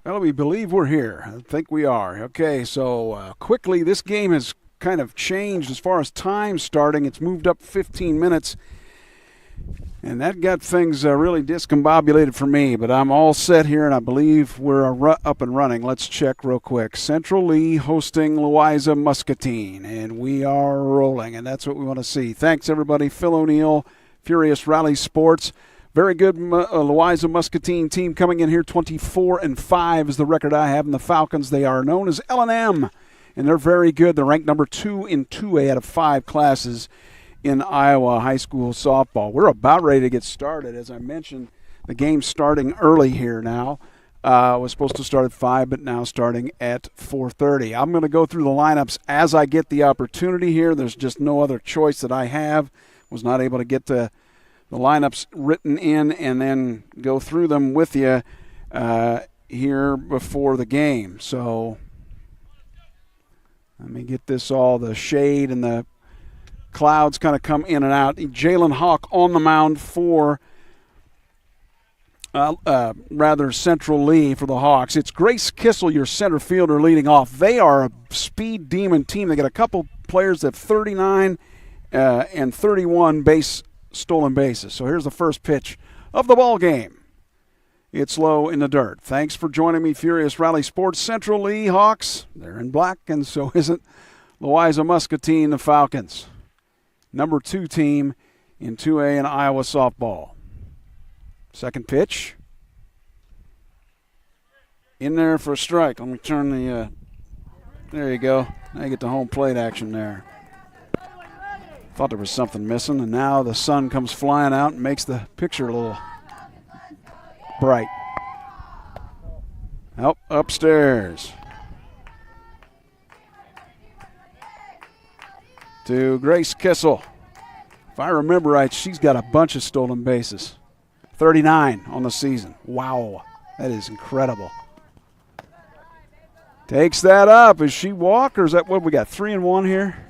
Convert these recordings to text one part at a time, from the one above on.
Well, we believe we're here. I think we are. Okay, so quickly, this game has kind of changed as far as time starting. It's moved up 15 minutes, and that got things really discombobulated for me. But I'm all set here, and I believe we're up and running. Let's check real quick. Central Lee hosting Louisa Muscatine, and we are rolling, and that's what we want to see. Thanks, everybody. Phil O'Neill, Furious Rally Sports. Very good Louisa Muscatine team coming in here. 24-5 is the record I have in the Falcons. They are known as L&M, and they're very good. They're ranked number 2 in 2A out of 5 classes in Iowa high school softball. We're about ready to get started. As I mentioned, the game's starting early here now. It was supposed to start at 5, but now starting at 4:30. I'm going to go through the lineups as I get the opportunity here. There's just no other choice that I have. Was not able to get to the lineups written in and then go through them with you here before the game. So let me get this all, the shade and the clouds kind of come in and out. Jalen Hawk on the mound for Central Lee for the Hawks. It's Grace Kissel, your center fielder, leading off. They are a speed demon team. They got a couple players that have 39 and 31 stolen bases. So here's the first pitch of the ball game. It's low in the dirt. Thanks for joining me, Furious Rally Sports. Central Lee Hawks, they're in black, and so isn't Louisa Muscatine, the Falcons. Number 2 team in 2A in Iowa softball. Second pitch. In there for a strike. Let me turn the, there you go. Now you get the home plate action there. Thought there was something missing, and now the sun comes flying out and makes the picture a little bright. Upstairs. To Grace Kissel. If I remember right, she's got a bunch of stolen bases. 39 on the season. Wow, that is incredible. Takes that up. Is she walk, or is that what we got? 3-1 here?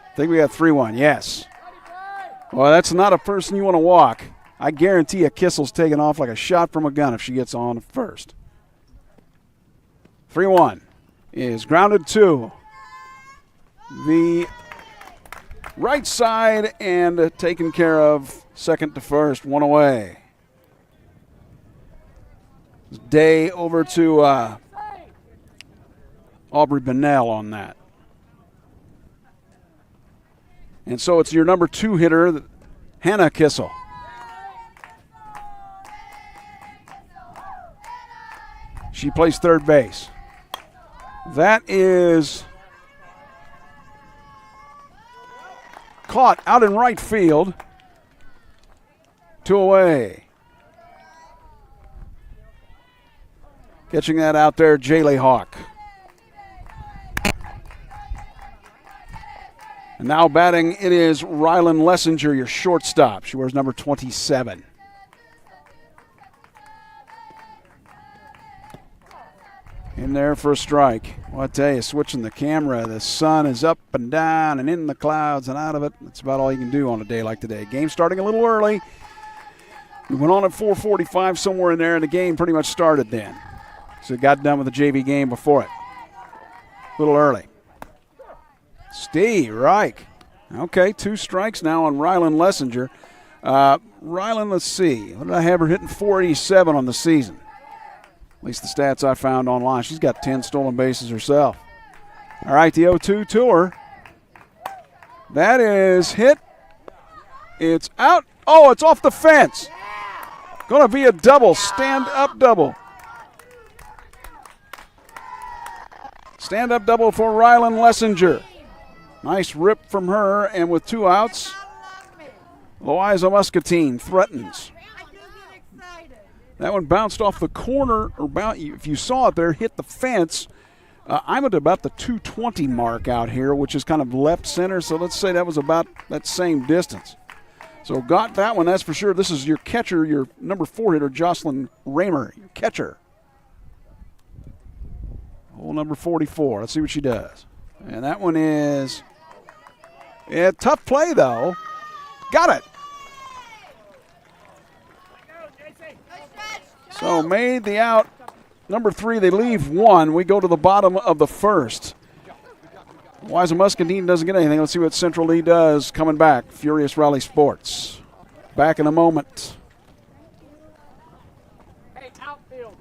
I think we got 3-1, yes. Well, that's not a person you want to walk. I guarantee you Kissel's taking off like a shot from a gun if she gets on first. 3-1 is grounded to the right side and taken care of, second to first, 1 away. Day over to Aubrey Bennell on that. And so it's your number 2 hitter, Hannah Kissel. She plays third base. That is caught out in right field. 2 away. Catching that out there, Jaylee Hawk. And now batting, it is Rylan Lessinger, your shortstop. She wears number 27. In there for a strike. Well, I tell you, switching the camera, the sun is up and down and in the clouds and out of it. That's about all you can do on a day like today. Game starting a little early. We went on at 4:45, somewhere in there, and the game pretty much started then. So it got done with the JV game before it. A little early. Steve Reich. Okay, 2 strikes now on Rylan Lessinger. Rylan, let's see. What did I have her hitting? 487 on the season. At least the stats I found online. She's got 10 stolen bases herself. All right, the 0-2 to her. That is hit. It's out. Oh, it's off the fence. Going to be a double, stand-up double. Stand-up double for Rylan Lessinger. Nice rip from her, and with 2 outs, Louisa Muscatine threatens. That one bounced off the corner, or if you saw it there, hit the fence. I'm at about the 220 mark out here, which is kind of left center, so let's say that was about that same distance. So got that one, that's for sure. This is your catcher, your number 4 hitter, Jocelyn Raymer, your catcher. Hole number 44. Let's see what she does. And that one is a tough play, though. Got it. So made the out number 3, they leave 1. We go to the bottom of the first. Louisa Muscatine doesn't get anything. Let's see what Central Lee does coming back. Furious Rally Sports. Back in a moment. Hey, outfield.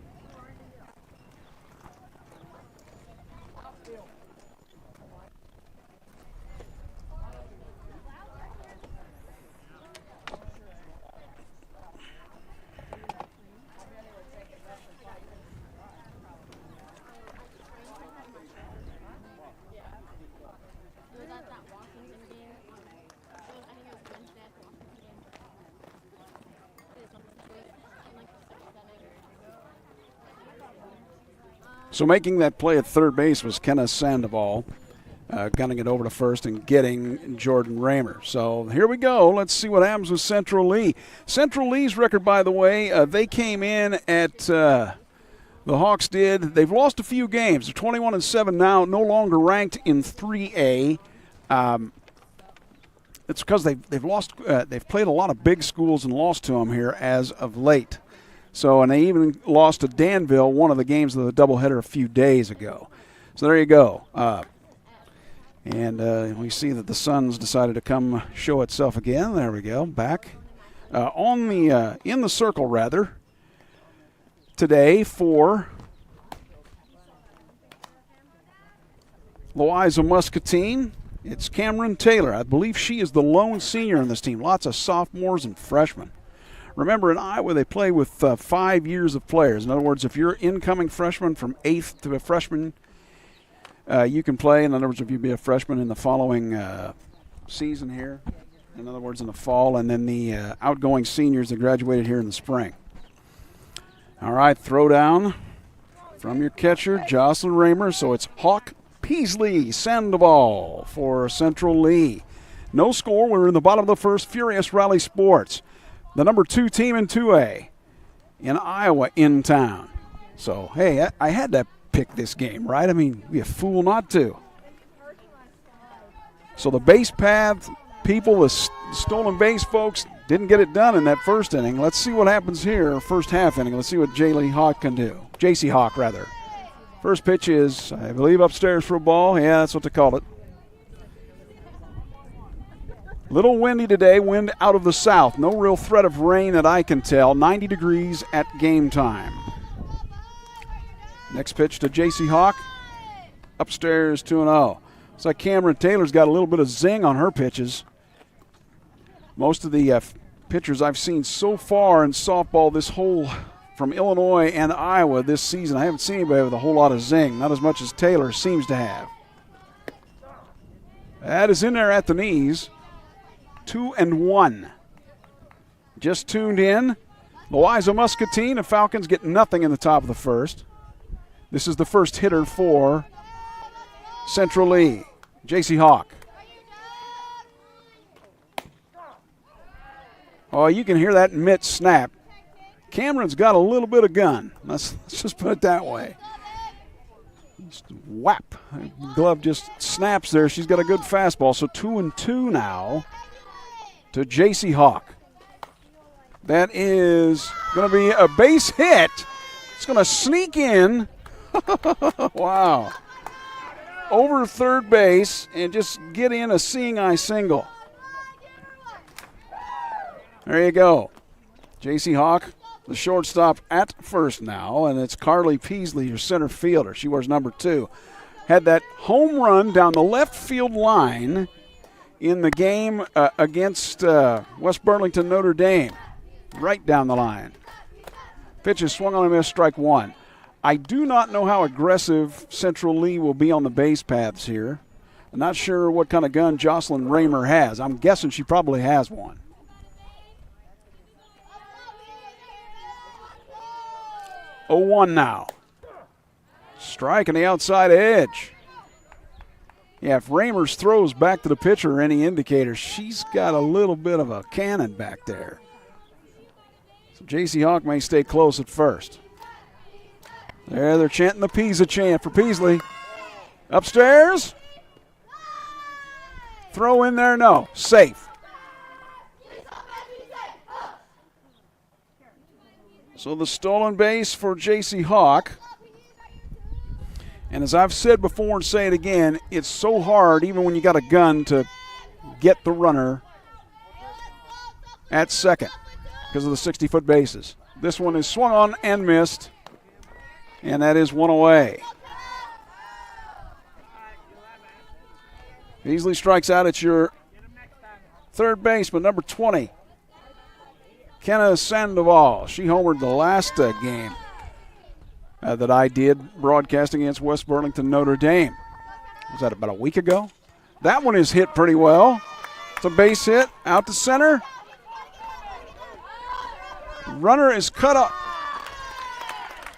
So making that play at third base was Kenneth Sandoval, gunning it over to first and getting Jordan Raymer. So here we go. Let's see what happens with Central Lee. Central Lee's record, by the way, they came in at the Hawks did. They've lost a few games. They're 21-7 now, no longer ranked in 3A. It's because they've lost. They've played a lot of big schools and lost to them here as of late. So, and they even lost to Danville, one of the games of the doubleheader a few days ago. So there you go. And we see that the sun's decided to come show itself again. There we go, back on the in the circle rather today for Louisa Muscatine. It's Cameron Taylor. I believe she is the lone senior on this team. Lots of sophomores and freshmen. Remember, in Iowa, they play with 5 years of players. In other words, if you're incoming freshman from 8th to a freshman, you can play. In other words, if you be a freshman in the following season here, in other words, in the fall, and then the outgoing seniors that graduated here in the spring. All right, throw down from your catcher, Jocelyn Raymer. So it's Hawk, Peasley, Sandoval for Central Lee. No score. We're in the bottom of the first. Furious Rally Sports, the number 2 team in 2A in Iowa, in town. So, hey, I had to pick this game, right? I mean, be a fool not to. So the base path people, the stolen base folks, didn't get it done in that first inning. Let's see what happens here, first half inning. Let's see what Jaylee Hawk can do. JC Hawk, rather. First pitch is, I believe, upstairs for a ball. Yeah, that's what they call it. Little windy today, wind out of the south. No real threat of rain that I can tell. 90 degrees at game time. Next pitch to JC Hawk. Upstairs 2-0. Looks like Cameron Taylor's got a little bit of zing on her pitches. Most of the pitchers I've seen so far in softball this whole, from Illinois and Iowa this season, I haven't seen anybody with a whole lot of zing. Not as much as Taylor seems to have. That is in there at the knees. 2-1. Just tuned in. Louisa Muscatine and Falcons get nothing in the top of the first. This is the first hitter for Central Lee, JC Hawk. Oh, you can hear that mitt snap. Cameron's got a little bit of gun. Let's just put it that way. Just whap. Glove just snaps there. She's got a good fastball. So 2-2 now to JC Hawk. That is going to be a base hit. It's going to sneak in. Wow. Over third base and just get in a seeing eye single. There you go. JC Hawk, the shortstop at first now, and it's Carly Peasley, your center fielder. She wears number 2. Had that home run down the left field line in the game against West Burlington Notre Dame. Right down the line. Pitch is swung on and missed, strike 1. I do not know how aggressive Central Lee will be on the base paths here. I'm not sure what kind of gun Jocelyn Raymer has. I'm guessing she probably has one. Oh, 1 now. Strike on the outside edge. Yeah, if Raymer's throws back to the pitcher are any indicator, she's got a little bit of a cannon back there. So JC Hawk may stay close at first. There, they're chanting the Pisa chant for Peasley. Upstairs. Throw in there, no. Safe. So the stolen base for JC Hawk. And as I've said before and say it again, it's so hard, even when you got a gun, to get the runner at second because of the 60-foot bases. This one is swung on and missed, and that is one away. Easily strikes out at your third baseman, number 20, Kenna Sandoval. She homered the last game that I did broadcasting against West Burlington Notre Dame. Was that about a week ago? That one is hit pretty well. It's a base hit out to center. Runner is cut up.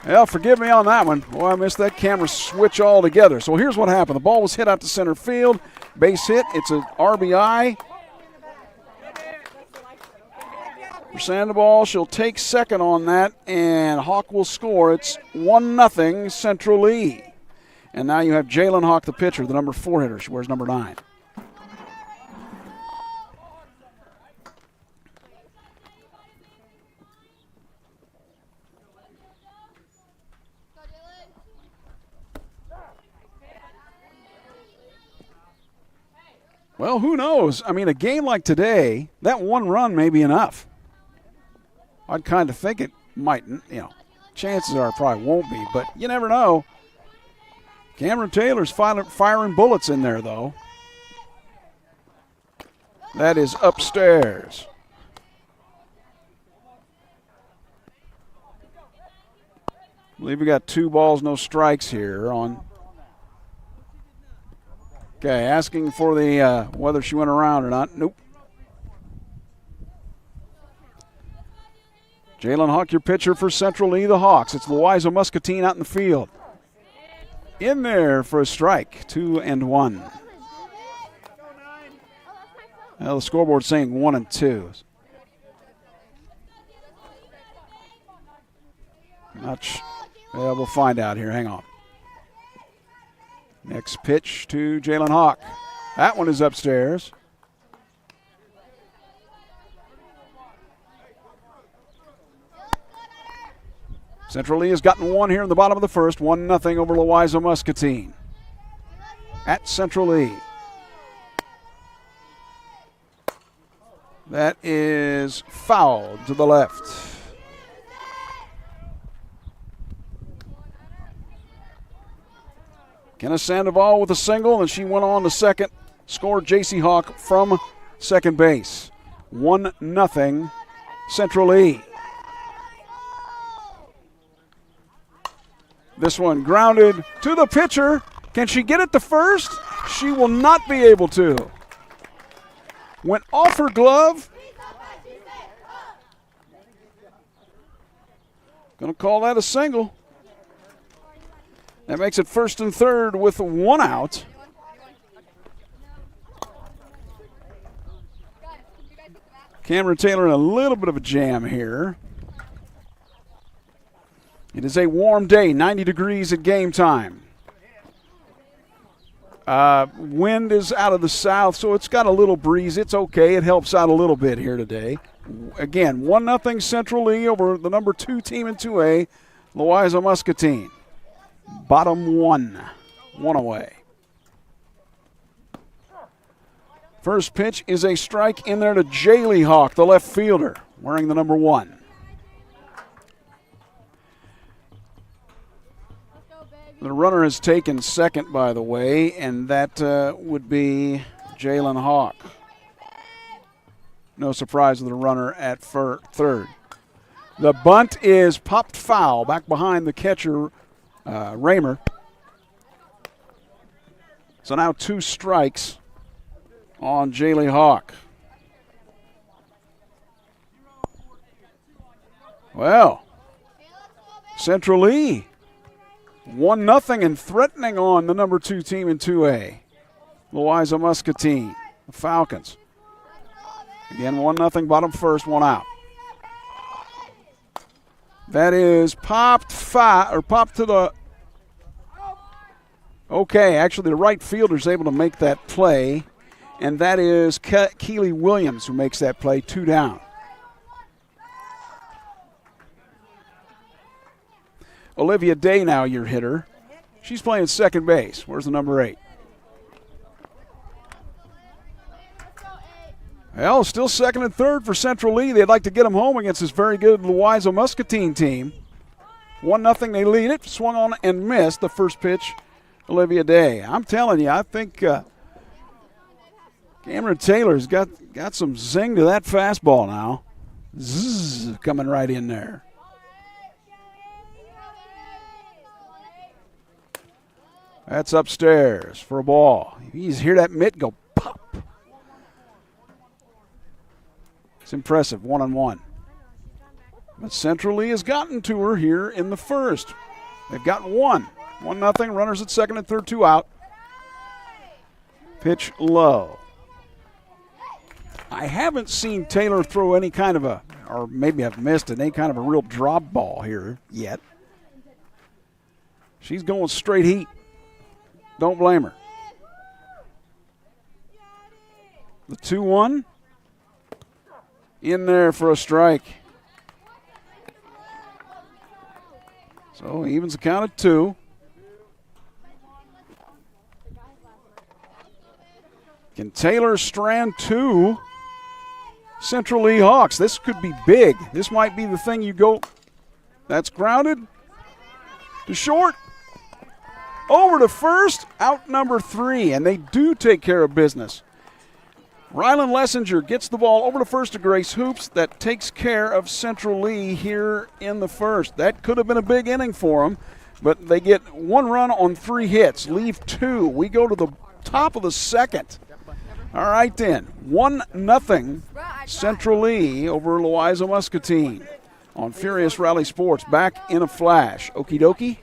Well, forgive me on that one. Boy, I missed that camera switch altogether. So here's what happened. The ball was hit out to center field. Base hit. It's an RBI. For Sandoval, she'll take second on that, and Hawk will score. It's 1-0 Central Lee. And now you have Jalen Hawk, the pitcher, the number 4 hitter. She wears number 9. Well, who knows? I mean, a game like today, that one run may be enough. I'd kind of think it might, chances are it probably won't be, but you never know. Cameron Taylor's firing bullets in there, though. That is upstairs. I believe we got 2 balls, no strikes here on. Okay, asking for the whether she went around or not. Nope. Jalen Hawk, your pitcher for Central Lee, the Hawks. It's Louisa Muscatine out in the field. In there for a strike, 2-1. Well, the scoreboard's saying 1-2. We'll find out here. Hang on. Next pitch to Jalen Hawk. That one is upstairs. Central Lee has gotten one here in the bottom of the first. 1-0 over Louisa Muscatine. At Central Lee. That is fouled to the left. Kenna Sandoval with a single, and she went on to second. Scored J.C. Hawk from second base. 1-0 Central Lee. This one grounded to the pitcher. Can she get it to first? She will not be able to. Went off her glove. Going to call that a single. That makes it first and third with 1 out. Cameron Taylor in a little bit of a jam here. It is a warm day, 90 degrees at game time. Wind is out of the south, so it's got a little breeze. It's okay. It helps out a little bit here today. Again, 1-0 Central Lee over the number 2 team in 2A, Louisa Muscatine. Bottom 1 away. First pitch is a strike in there to Jaylee Hawk, the left fielder, wearing the number 1. The runner has taken second, by the way, and that would be Jalen Hawk. No surprise with the runner at third. The bunt is popped foul back behind the catcher, Raymer. So now 2 strikes on Jaylee Hawk. Well, Central Lee 1-0 and threatening on the number 2 team in 2A. Louisa Muscatine, the Falcons. Again, 1-0, bottom first, 1 out. That is popped to the. Okay, actually the right fielder is able to make that play, and that is Keely Williams who makes that play, 2 down. Olivia Day now your hitter She's playing second base. Where's the number 8? Well, still second and third for Central Lee. They'd like to get them home against this very good Louisa Muscatine team. 1-0, they lead it. Swung on and missed the first pitch, Olivia Day. I'm telling you, I think Cameron Taylor's got some zing to that fastball now. Zzz, coming right in there. That's upstairs for a ball. You just hear that mitt go pop. It's impressive, 1-1. But Central Lee has gotten to her here in the first. They've got 1-0. Runners at second and third, 2 out. Pitch low. I haven't seen Taylor throw any kind of or maybe I've missed it, any kind of a real drop ball here yet. She's going straight heat. Don't blame her. The 2-1. In there for a strike. So evens the count at 2. Can Taylor strand 2 Central Lee Hawks? This could be big. This might be the thing you go. That's grounded to short. Over to first, out number 3, and they do take care of business. Rylan Lessinger gets the ball over to first to Grace Hoops. That takes care of Central Lee here in the first. That could have been a big inning for them, but they get 1 run on 3 hits, leave 2. We go to the top of the second. All right then, 1-0 Central Lee over Louisa Muscatine on Furious Rally Sports. Back in a flash. Okie dokie?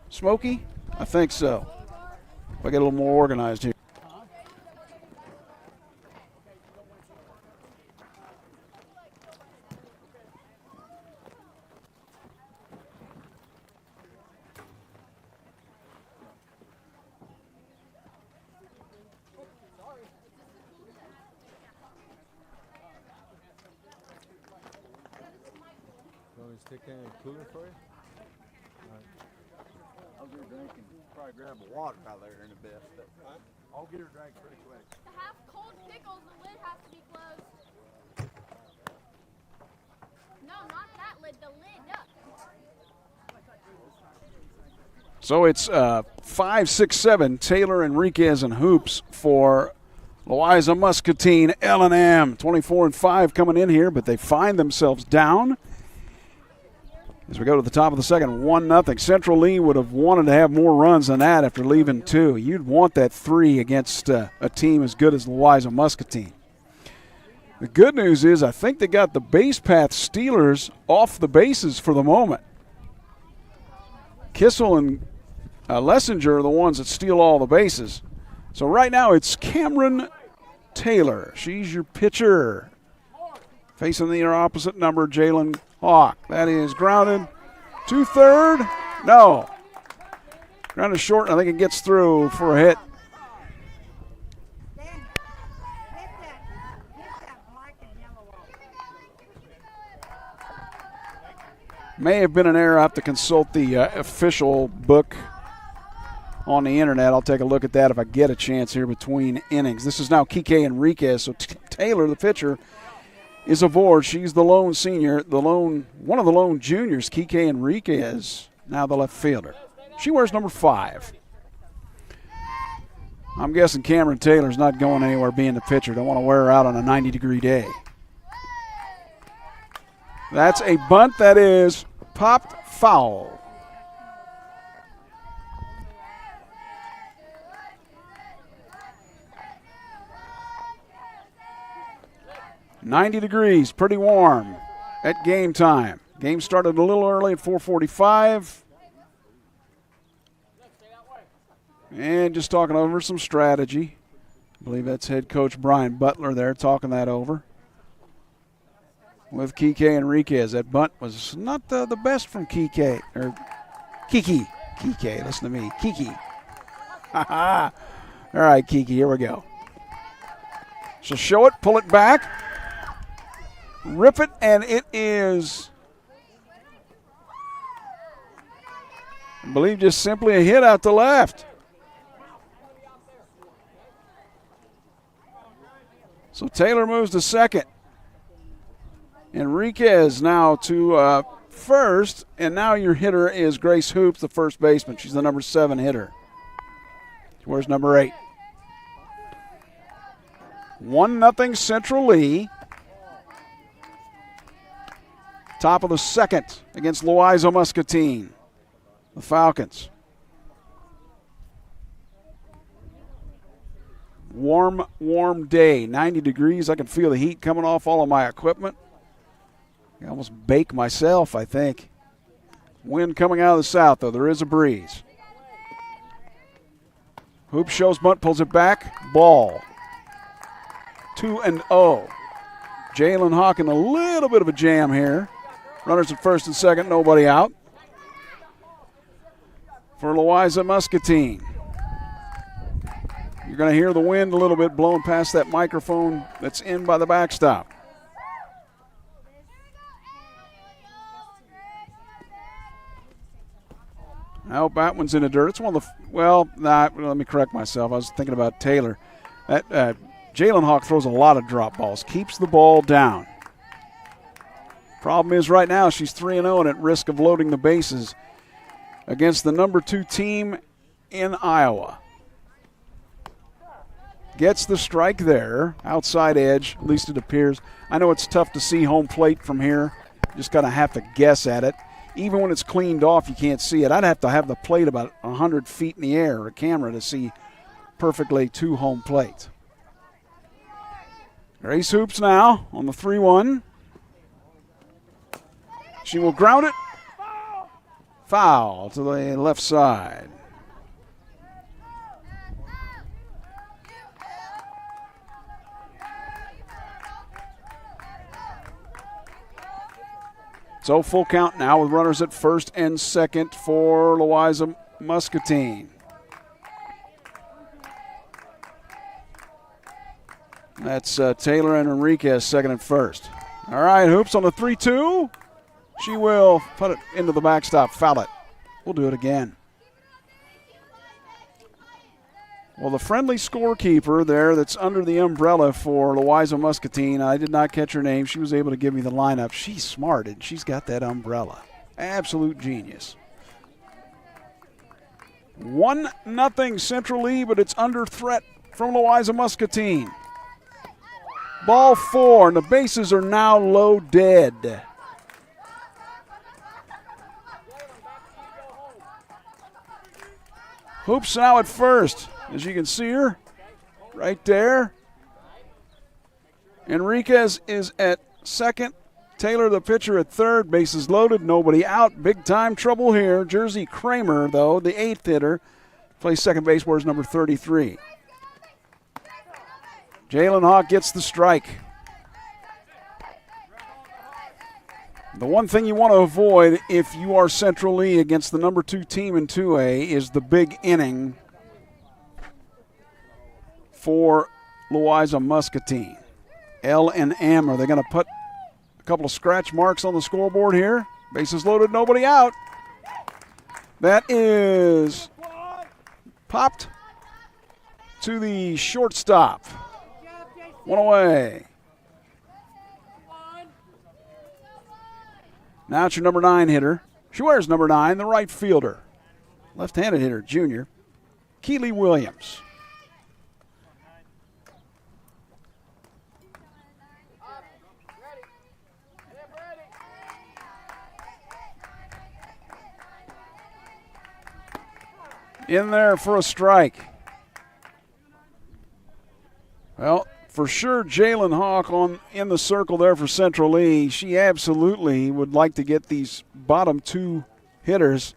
Smokey? I think so. If I get a little more organized here. Take any cooler for you? I'll get her drink and probably grab a water out there in a bit. I'll get her drink pretty quick. To have cold pickles, the lid has to be closed. No, not that lid, the lid up. So it's 5, 6, 7. Taylor, Enriquez, and Hoops for Louisa Muscatine. L&M 24-5 coming in here, but they find themselves down. As we go to the top of the second, 1-0. Central Lee would have wanted to have more runs than that after leaving 2. You'd want that 3 against a team as good as Louisa Muscatine. The good news is I think they got the base path stealers off the bases for the moment. Kissel and Lessinger are the ones that steal all the bases. So right now it's Cameron Taylor. She's your pitcher. Facing the opposite number, Jalen Hawk. That is grounded to third. No. Grounded short, and I think it gets through for a hit. May have been an error. I have to consult the official book on the internet. I'll take a look at that if I get a chance here between innings. This is now Kike Enriquez. So Taylor, the pitcher, is aboard. She's the lone senior, one of the lone juniors. Kike Enriquez, now the left fielder. She wears number 5. I'm guessing Cameron Taylor's not going anywhere being the pitcher. Don't want to wear her out on a 90-degree day. That's a bunt that is popped foul. "90 degrees, pretty warm at game time." Game started a little early at 4:45. And just talking over some strategy. I believe that's head coach Brian Butler there talking that over with Kike Enriquez. That bunt was not the best from Kike. Kike, listen to me. Kike. All right, Kike, here we go. She'll show it, pull it back, rip it, and it is I believe just simply a hit out to left. So Taylor moves to second. Enriquez now to first, and now your hitter is Grace Hoops, the first baseman. She's the number 7 hitter. Where's number 8? 1-0 Central Lee. Top of the second against Louisa Muscatine, the Falcons. Warm, warm day, 90 degrees. I can feel the heat coming off all of my equipment. I almost bake myself, I think. Wind coming out of the south, though. There is a breeze. Hoop shows bunt, pulls it back. Ball. 2-0. Jalen Hawk in a little bit of a jam here. Runners at first and second, nobody out. For Louisa Muscatine. You're going to hear the wind a little bit blowing past that microphone that's in by the backstop. Now that one's in the dirt. It's one of the, let me correct myself. I was thinking about Taylor. Jalen Hawk throws a lot of drop balls, keeps the ball down. Problem is right now she's 3-0 and at risk of loading the bases against the number 2 team in Iowa. Gets the strike there, outside edge, at least it appears. I know it's tough to see home plate from here. Just going to have to guess at it. Even when it's cleaned off, you can't see it. I'd have to have the plate about 100 feet in the air, a camera, to see perfectly to home plate. Grace Hoops now on the 3-1. She will ground it. Foul to the left side. So full count now with runners at first and second for Louisa Muscatine. That's Taylor and Enriquez second and first. All right, Hoops on the 3-2. She will put it into the backstop, foul it. We'll do it again. Well, the friendly scorekeeper there that's under the umbrella for Louisa Muscatine, I did not catch her name. She was able to give me the lineup. She's smart, and she's got that umbrella. Absolute genius. 1-0 Central Lee, but it's under threat from Louisa Muscatine. Ball 4, and the bases are now loaded. Hoops now at first. As you can see her, right there. Enriquez is at second. Taylor, the pitcher, at third. Bases loaded, nobody out. Big time trouble here. Jersey Kramer, though, the 8th hitter, plays second base, wears number 33. Jalen Hawk gets the strike. The one thing you want to avoid if you are Central Lee against the number 2 team in 2A is the big inning for Louisa Muscatine. L and M, are they going to put a couple of scratch marks on the scoreboard here? Bases loaded, nobody out. That is popped to the shortstop. One away. Now it's your number 9 hitter. She wears number 9, the right fielder. Left-handed hitter, junior, Keely Williams. In there for a strike. Well, for sure, Jalen Hawk in the circle there for Central Lee. She absolutely would like to get these bottom 2 hitters,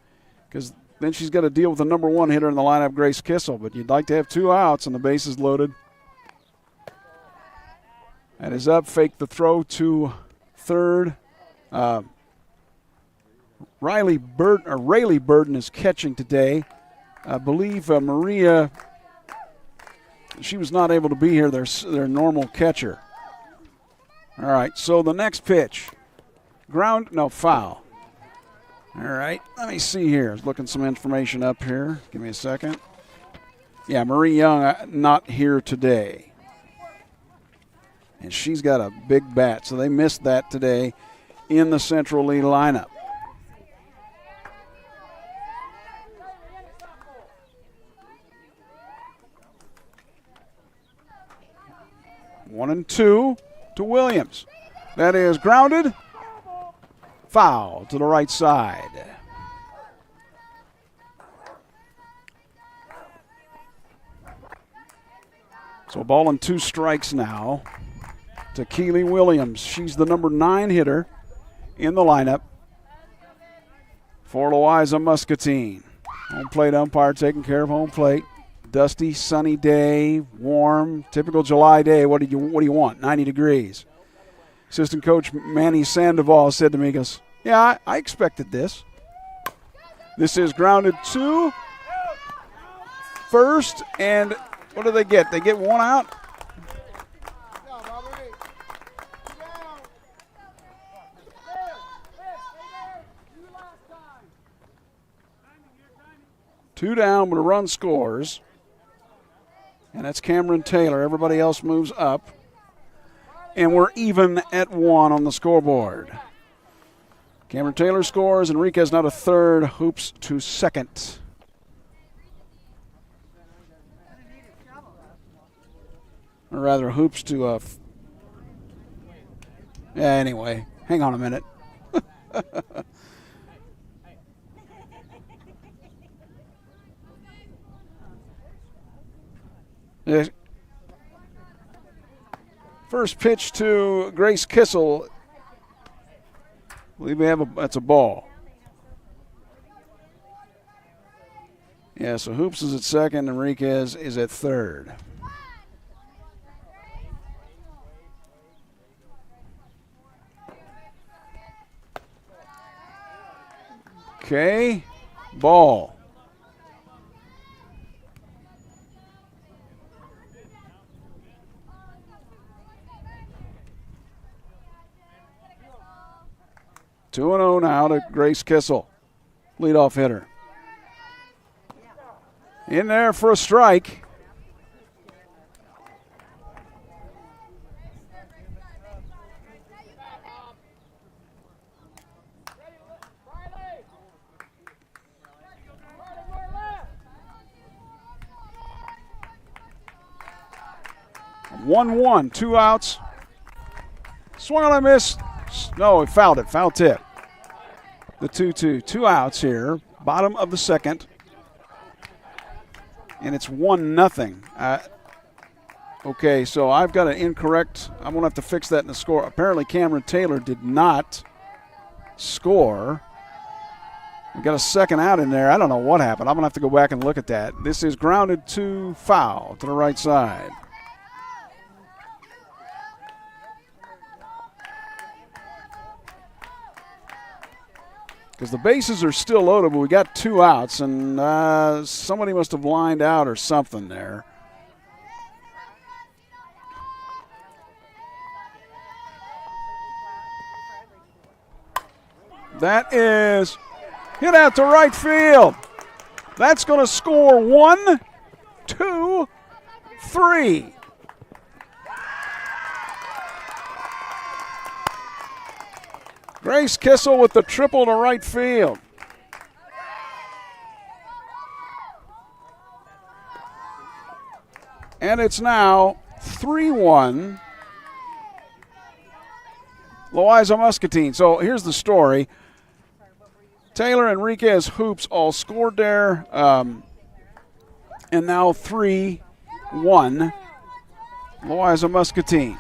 because then she's got to deal with the number 1 hitter in the lineup, Grace Kissel. But you'd like to have 2 outs and the bases loaded. That is up. Fake the throw to third. Rayleigh Burden is catching today. I believe Maria, she was not able to be here, their normal catcher. All right, so the next pitch. Foul. All right, let me see here. I was looking some information up here. Give me a second. Yeah, Marie Young not here today. And she's got a big bat, so they missed that today in the Central Lee lineup. One and two to Williams. That is grounded. Foul to the right side. So a ball and 2 strikes now to Keely Williams. She's the number 9 hitter in the lineup for Louisa Muscatine. Home plate umpire taking care of home plate. Dusty, sunny day, warm, typical July day. What do you want? 90 degrees. Assistant coach Manny Sandoval said to me, he goes, yeah, I expected this. This is grounded to first, and what do they get? They get 1 out. Two down, but a run scores. And that's Cameron Taylor. Everybody else moves up. And we're even at 1 on the scoreboard. Cameron Taylor scores. Enriquez now to third. Hoops to second. Or rather, Hoops to yeah, anyway, hang on a minute. First pitch to Grace Kissel. I believe that's a ball. Yeah, so Hoops is at second. Enriquez is at third. Okay, ball. Two 2-0 now to Grace Kissel, leadoff hitter. In there for a strike. One, 2 outs. Swung on a miss. No, he fouled it. Foul tip. The 2-2. 2 outs here. Bottom of the second. And it's 1-0. Okay, so I've got an incorrect. I'm going to have to fix that in the score. Apparently Cameron Taylor did not score. We got a second out in there. I don't know what happened. I'm going to have to go back and look at that. This is grounded to foul to the right side. Because the bases are still loaded, but we got 2 outs, and somebody must have lined out or something there. That is hit out to right field. That's going to score 1, 2, 3. Grace Kissel with the triple to right field. And it's now 3-1. Louisa Muscatine. So here's the story. Taylor, Enriquez, Hoops all scored there. And now 3-1. Louisa Muscatine.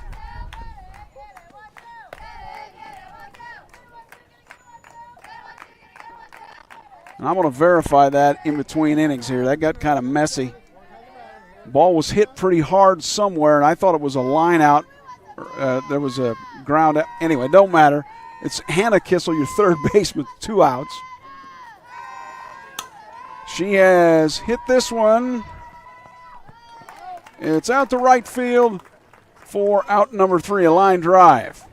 And I'm going to verify that in between innings here. That got kind of messy. Ball was hit pretty hard somewhere, and I thought it was a line out. There was a ground out. Anyway, don't matter. It's Hannah Kissel, your third baseman, 2 outs. She has hit this one. It's out to right field for out number 3, a line drive.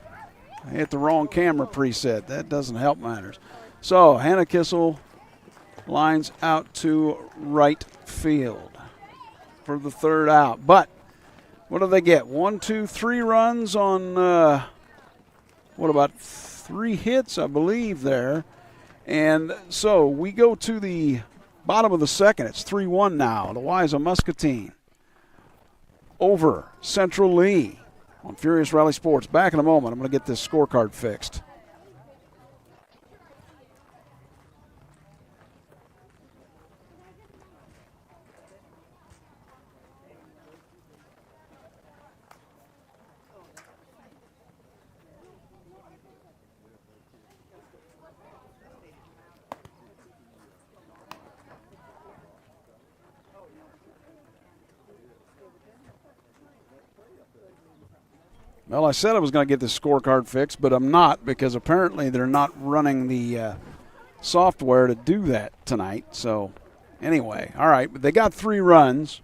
I hit the wrong camera preset. That doesn't help matters. So Hannah Kissel lines out to right field for the third out. But what do they get? 1, 2, 3 runs on, what about 3 hits, I believe, there. And so we go to the bottom of the second. It's 3-1 now. Louisa Muscatine over Central Lee on Furious Rally Sports. Back in a moment. I'm going to get this scorecard fixed. Well, I said I was going to get this scorecard fixed, but I'm not because apparently they're not running the software to do that tonight. So, anyway, all right. But they got 3 runs.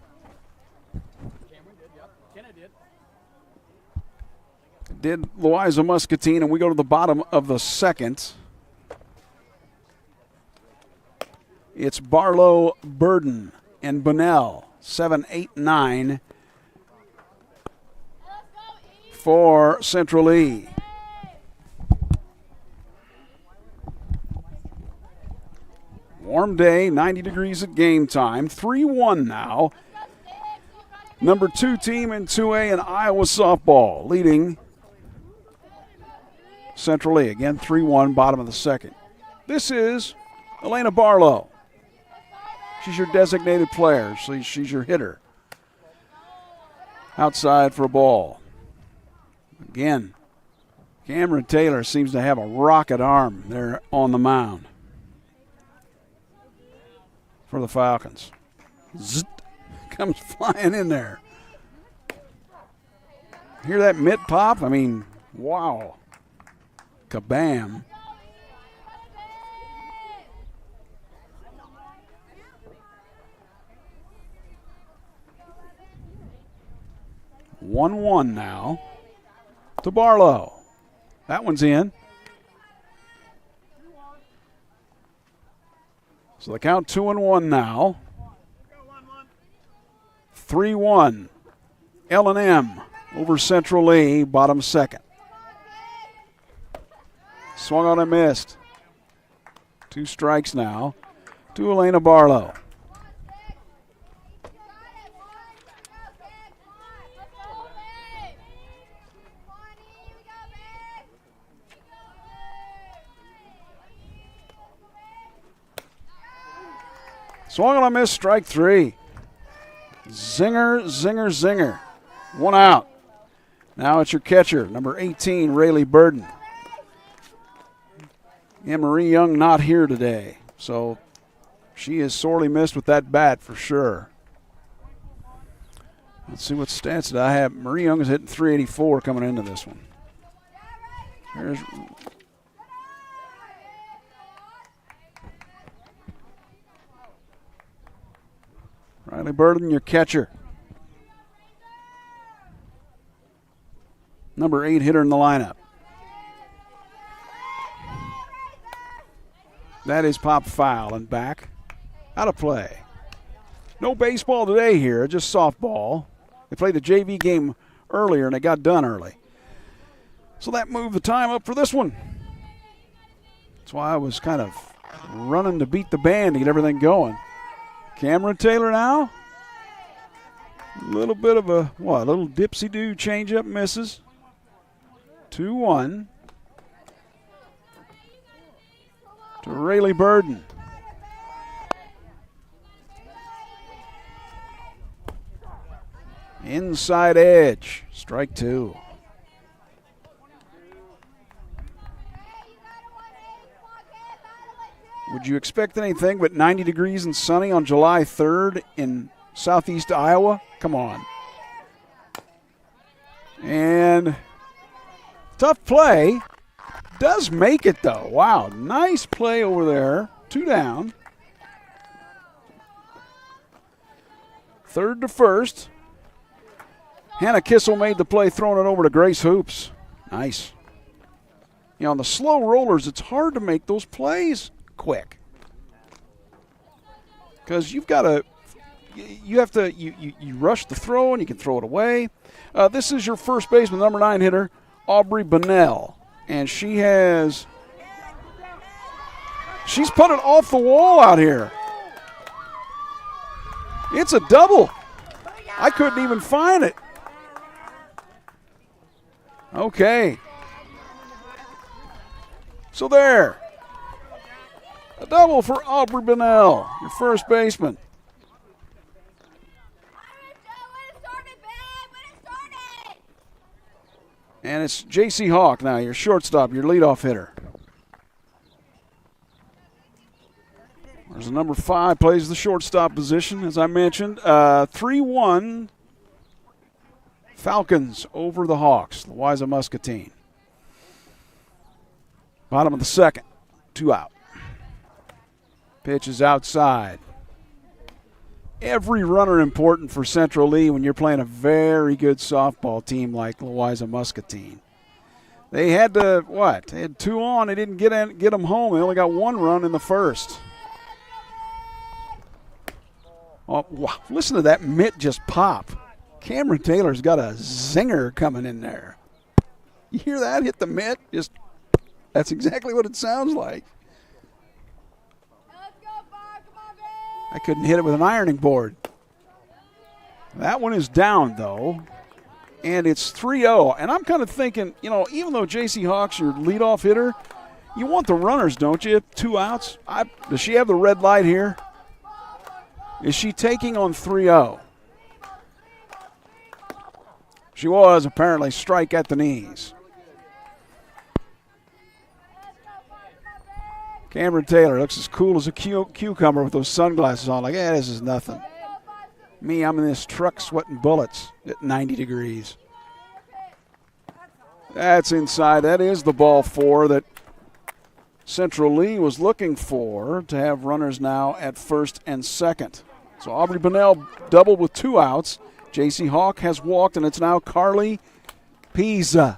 Did Louisa Muscatine, and we go to the bottom of the second. It's Barlow, Burden, and Bunnell, 7, 8, 9. For Central Lee. Warm day, 90 degrees at game time. 3-1 now. Number 2 team in 2A in Iowa softball, leading Central Lee. Again, 3-1, bottom of the second. This is Elena Barlow. She's your designated player, so she's your hitter. Outside for a ball. Again, Cameron Taylor seems to have a rocket arm there on the mound for the Falcons. Zzzt, comes flying in there. Hear that mitt pop? I mean, wow. Kabam. One now. To Barlow. That one's in. So the count 2-1 now. 3-1. L&M over Central Lee, bottom second. Swung on and missed. 2 strikes now to Elena Barlow. Swung on a miss, strike 3. Zinger, zinger, zinger. 1 out. Now it's your catcher, number 18, Rayleigh Burden. And Marie Young not here today, so she is sorely missed with that bat for sure. Let's see what stats did I have. Marie Young is hitting 384 coming into this one. There's Riley Burden, your catcher. Number 8 hitter in the lineup. That is pop foul and back. Out of play. No baseball today here, just softball. They played the JV game earlier and they got done early. So that moved the time up for this one. That's why I was kind of running to beat the band to get everything going. Cameron Taylor now. A little bit of a little dipsy-do changeup misses. 2-1 to Rayleigh Burden. Inside edge, strike 2. Would you expect anything but 90 degrees and sunny on July 3rd in southeast Iowa? Come on. And tough play. Does make it, though. Wow, nice play over there. 2 down. Third to first. Hannah Kissel made the play, throwing it over to Grace Hoops. Nice. You know, on the slow rollers, it's hard to make those plays quick. Because you rush the throw and you can throw it away. This is your first baseman, number 9 hitter, Aubrey Bunnell. And she's put it off the wall out here. It's a double. I couldn't even find it. Okay. So there. A double for Aubrey Bunnell, your first baseman. And it's J.C. Hawk now, your shortstop, your leadoff hitter. There's a number 5, plays the shortstop position, as I mentioned. 3-1 Falcons over the Hawks, Louisa Muscatine. Bottom of the second, 2 out. Pitch is outside. Every runner important for Central Lee when you're playing a very good softball team like Louisa Muscatine. They had to, They had 2 on. They didn't get them home. They only got 1 run in the first. Oh, wow. Listen to that mitt just pop. Cameron Taylor's got a zinger coming in there. You hear that? Hit the mitt. That's exactly what it sounds like. I couldn't hit it with an ironing board. That one is down, though, and it's 3-0. And I'm kind of thinking, even though J.C. Hawk's your leadoff hitter, you want the runners, don't you? 2 outs. Does she have the red light here? Is she taking on 3-0? She was, apparently. Strike at the knees. Cameron Taylor looks as cool as a cucumber with those sunglasses on. Like, this is nothing. Me, I'm in this truck sweating bullets at 90 degrees. That's inside. That is the ball 4 that Central Lee was looking for to have runners now at first and second. So Aubrey Bunnell doubled with 2 outs. J.C. Hawk has walked, and it's now Carly Pisa.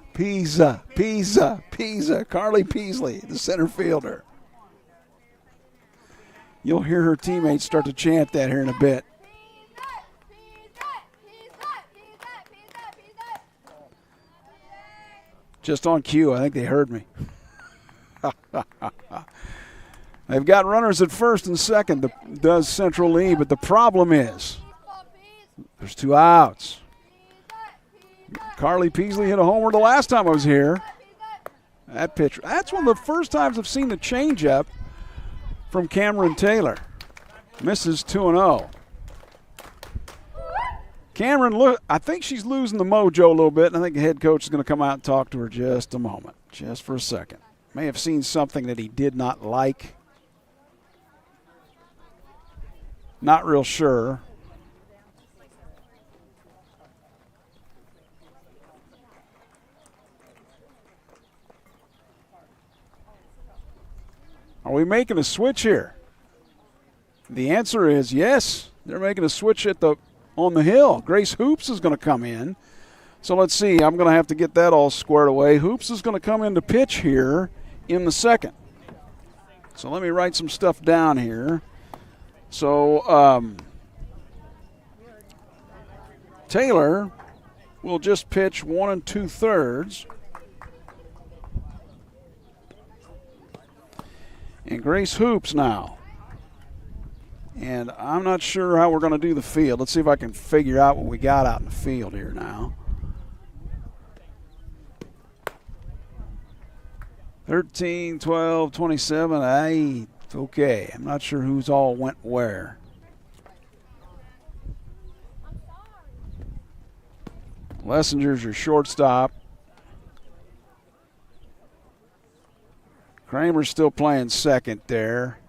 Carly Peasley, the center fielder. You'll hear her teammates start to chant that here in a bit. Just on cue, I think they heard me. They've got runners at first and second, does Central Lee, but the problem is there's 2 outs. Carly Peasley hit a homer the last time I was here. That pitch, that's one of the first times I've seen the changeup from Cameron Taylor. Misses 2-0. Cameron, I think she's losing the mojo a little bit, and I think the head coach is going to come out and talk to her just a moment, just for a second. May have seen something that he did not like. Not real sure. Are we making a switch here? The answer is yes. They're making a switch on the hill. Grace Hoops is going to come in. So let's see. I'm going to have to get that all squared away. Hoops is going to come in to pitch here in the second. So let me write some stuff down here. So Taylor will just pitch 1 2/3. And Grace Hoops now. And I'm not sure how we're going to do the field. Let's see if I can figure out what we got out in the field here now. 13, 12, 27. Okay. I'm not sure who's all went where. Lessinger's your shortstop. Kramer's still playing second there.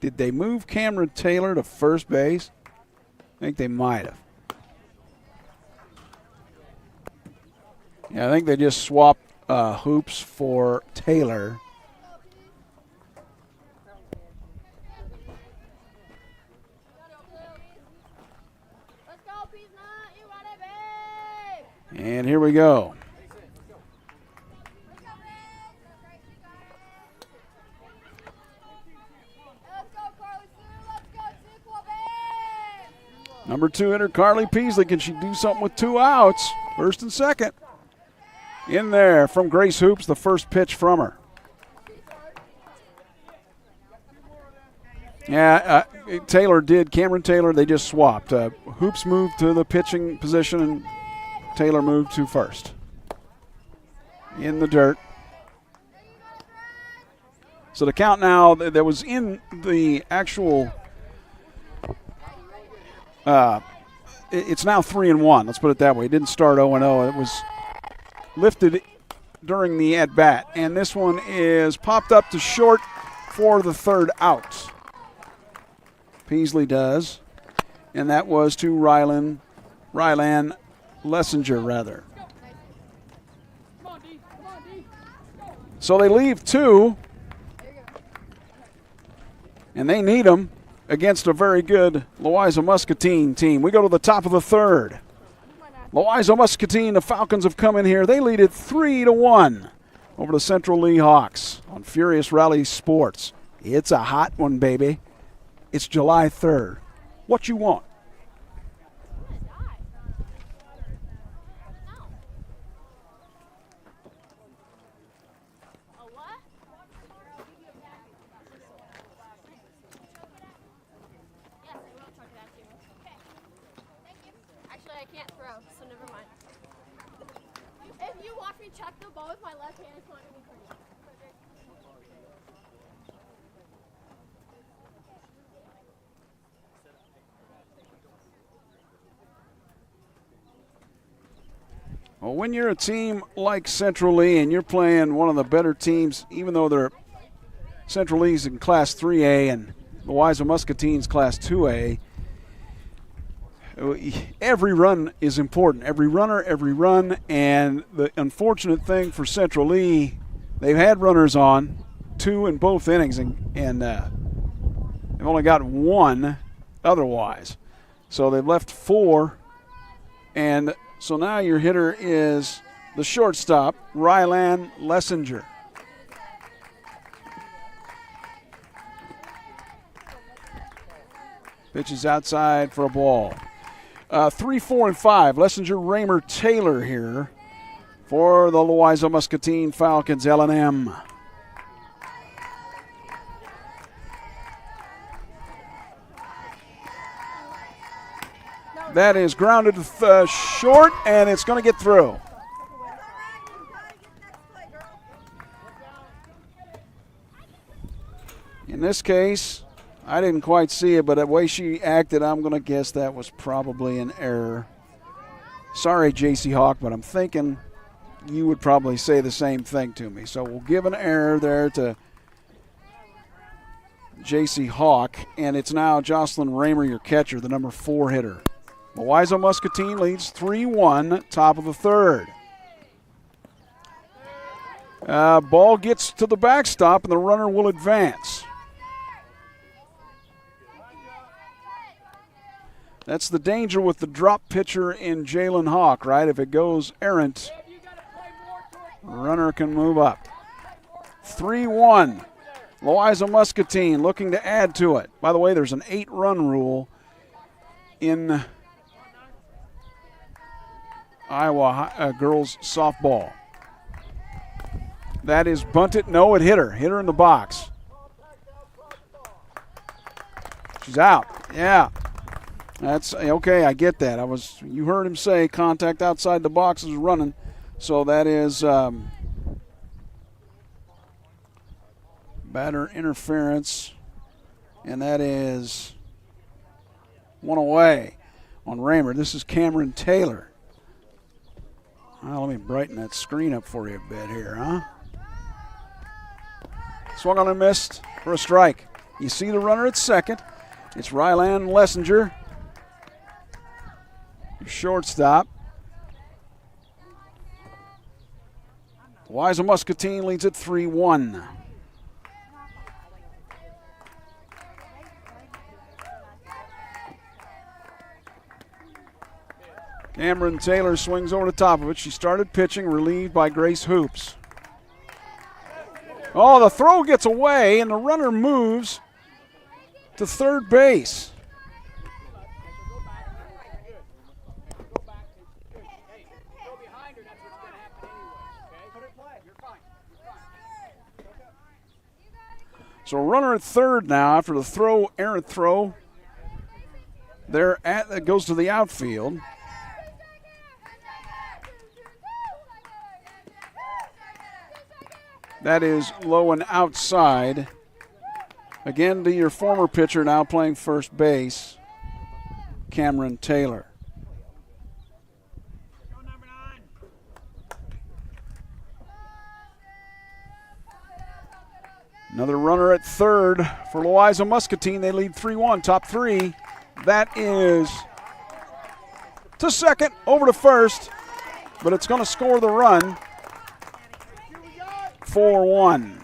Did they move Cameron Taylor to first base? I think they might have. Yeah, I think they just swapped Hoops for Taylor. And here we go. Number 2 hitter Carly Peasley. Can she do something with 2 outs? First and second. In there from Grace Hoops, the first pitch from her. Yeah, Cameron Taylor, they just swapped. Hoops moved to the pitching position and Taylor moved to first. In the dirt. So the count now that was in the actual, it's now 3-1. Let's put it that way. It didn't start 0-0. It was lifted during the at-bat. And this one is popped up to short for the third out. Peasley does. And that was to Rylan Lessinger, rather. So they leave 2. And they need them against a very good Louisa Muscatine team. We go to the top of the third. Louisa Muscatine, the Falcons have come in here. They lead it 3-1 over the Central Lee Hawks on Furious Rally Sports. It's a hot one, baby. It's July 3rd. What you want? Chuck the ball with my left hand. It's not going to be pretty. Well, when you're a team like Central Lee and you're playing one of the better teams, even though they're Central Lee's in Class 3A and Louisa Muscatine's Class 2A, every run is important. Every runner, every run. And the unfortunate thing for Central Lee, they've had runners on 2 in both innings, and they've only got 1 otherwise. So they've left 4. And so now your hitter is the shortstop, Rylan Lessinger. Pitches outside for a ball. 3, 4, and 5. Lessinger, Raymer, Taylor here for the Louisa Muscatine Falcons L&M. That is grounded short, and it's going to get through. In this case, I didn't quite see it, but the way she acted, I'm going to guess that was probably an error. Sorry, J.C. Hawk, but I'm thinking you would probably say the same thing to me. So we'll give an error there to J.C. Hawk, and it's now Jocelyn Raymer, your catcher, the number 4 hitter. Louisa Muscatine leads 3-1, top of the third. Ball gets to the backstop, and the runner will advance. That's the danger with the drop pitcher in Jalen Hawk, right? If it goes errant, runner can move up. 3-1. Louisa Muscatine looking to add to it. By the way, there's an 8-run rule in Iowa girls softball. That is bunted. No, it hit her. Hit her in the box. She's out. Yeah. That's okay. I get that. You heard him say contact outside the box is running. So that is batter interference. And that is 1 away on Raymer. This is Cameron Taylor. Well, let me brighten that screen up for you a bit here, huh? Swung on and missed for a strike. You see the runner at second. It's Rylan Lessinger, your shortstop. Louisa Muscatine leads at 3-1. Cameron Taylor swings over the top of it. She started pitching, relieved by Grace Hoops. Oh, the throw gets away, and the runner moves to third base. So a runner at third now after the throw, errant throw. That goes to the outfield. That is low and outside. Again to your former pitcher now playing first base, Cameron Taylor. Another runner at third for Louisa Muscatine. They lead 3-1, top three. That is to second, over to first, but it's going to score the run. 4-1.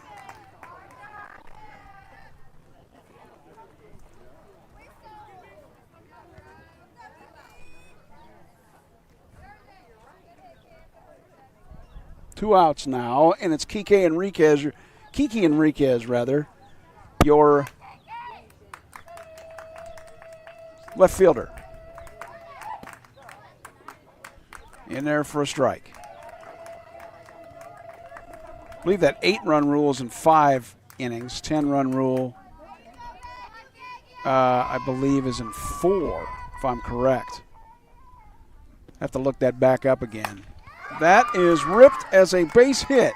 Two outs now, and it's Kiki Enriquez, your left fielder. In there for a strike. I believe that 8-run rule is in 5 innings. 10-run rule, I believe, is in 4, if I'm correct. I have to look that back up again. That is ripped as a base hit.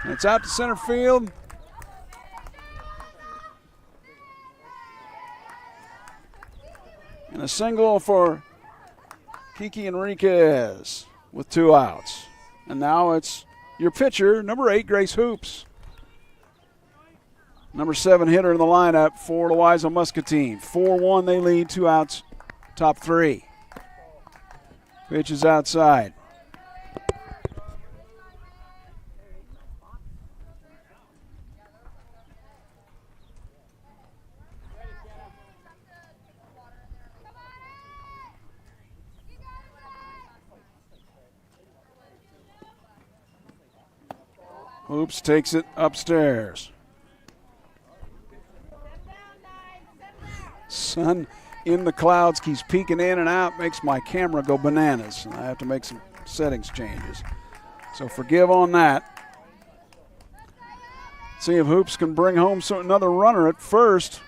And it's out to center field. And a single for Kiki Enriquez with 2 outs. And now it's your pitcher, number 8, Grace Hoops. Number 7 hitter in the lineup for Louisa Muscatine. 4-1 they lead, 2 outs, top 3. Pitch is outside. Hoops takes it upstairs. Sun in the clouds keeps peeking in and out, makes my camera go bananas, and I have to make some settings changes. So forgive on that. See if Hoops can bring home another runner at first.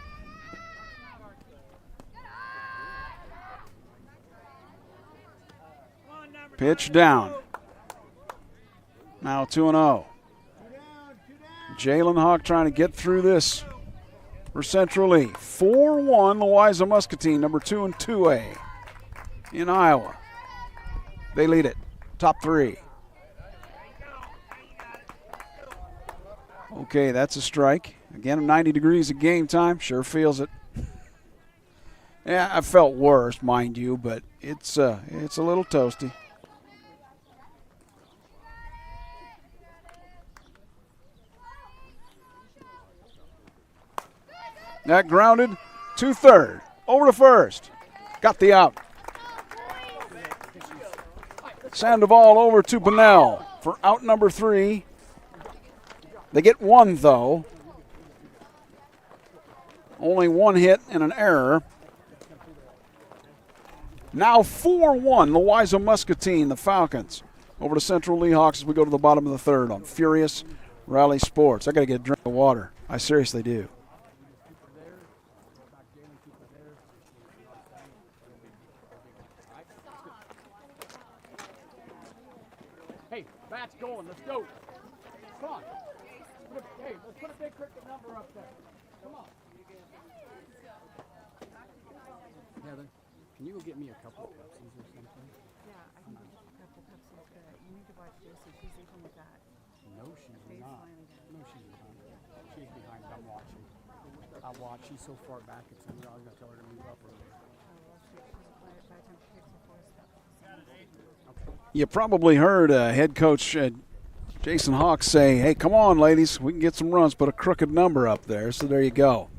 Pitch down. Now 2-0. Jalen Hawk trying to get through this for Central Lee. 4-1 Louisa Muscatine, number 2 and 2A in Iowa. They lead it, top 3. Okay, that's a strike. Again, 90 degrees at game time. Sure feels it. Yeah, I felt worse, mind you, but it's a little toasty. That grounded to third. Over to first. Got the out. Sandoval over to Bunnell for out number 3. They get 1, though. Only 1 hit and an error. Now 4-1, Louisa Muscatine, the Falcons. Over to Central Lee Hawks as we go to the bottom of the third on Furious Rally Sports. I got to get a drink of water. I seriously do. Bat's going. Let's go. Come on. Hey, let's put a big cricket number up there. Come on. Heather, can you go get me a couple of Pepsis or something? Yeah, I can get a couple Pepsi's good. You need to watch Josie. She's eating with that. No, she's not. No, she's not. She's behind. I'm watching. I watch. She's so far back. It's I was going to tell her to move up earlier. Oh, well, she's by the time she picks her first step. You probably heard head coach Jason Hawk say, hey, come on, ladies, we can get some runs, put a crooked number up there. So there you go.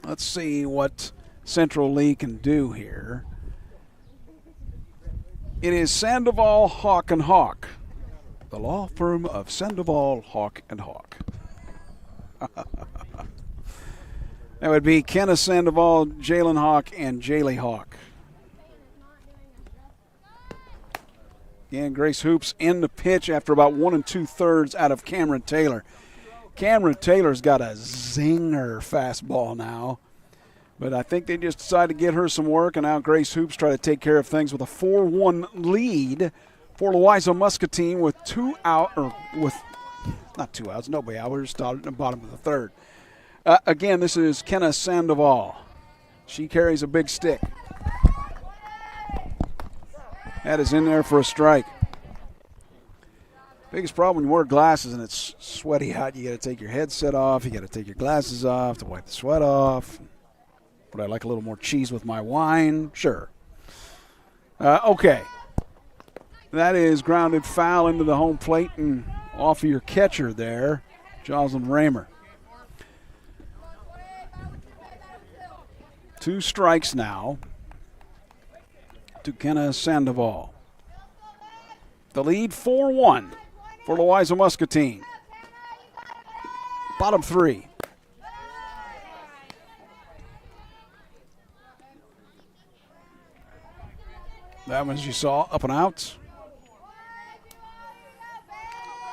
Let's see what Central Lee can do here. It is Sandoval, Hawk, and Hawk, the law firm of Sandoval, Hawk, and Hawk. That would be Kenneth Sandoval, Jalen Hawk, and Jaylee Hawk. And Grace Hoops in the pitch after about 1 2/3 out of Cameron Taylor. Cameron Taylor's got a zinger fastball now. But I think they just decided to get her some work, and now Grace Hoops try to take care of things with a 4-1 lead for Louisa Muscatine with not 2 outs, nobody out. We're just starting at the bottom of the third. Again, this is Kenna Sandoval. She carries a big stick. That is in there for a strike. Biggest problem when you wear glasses and it's sweaty out, you got to take your headset off, you got to take your glasses off to wipe the sweat off. Would I like a little more cheese with my wine? Sure. Okay. That is grounded foul into the home plate and off of your catcher there, Jocelyn Raymer. 2 strikes now to Kenna Sandoval. The lead 4-1 for Louisa Muscatine. Bottom 3. That one, as you saw, up and out.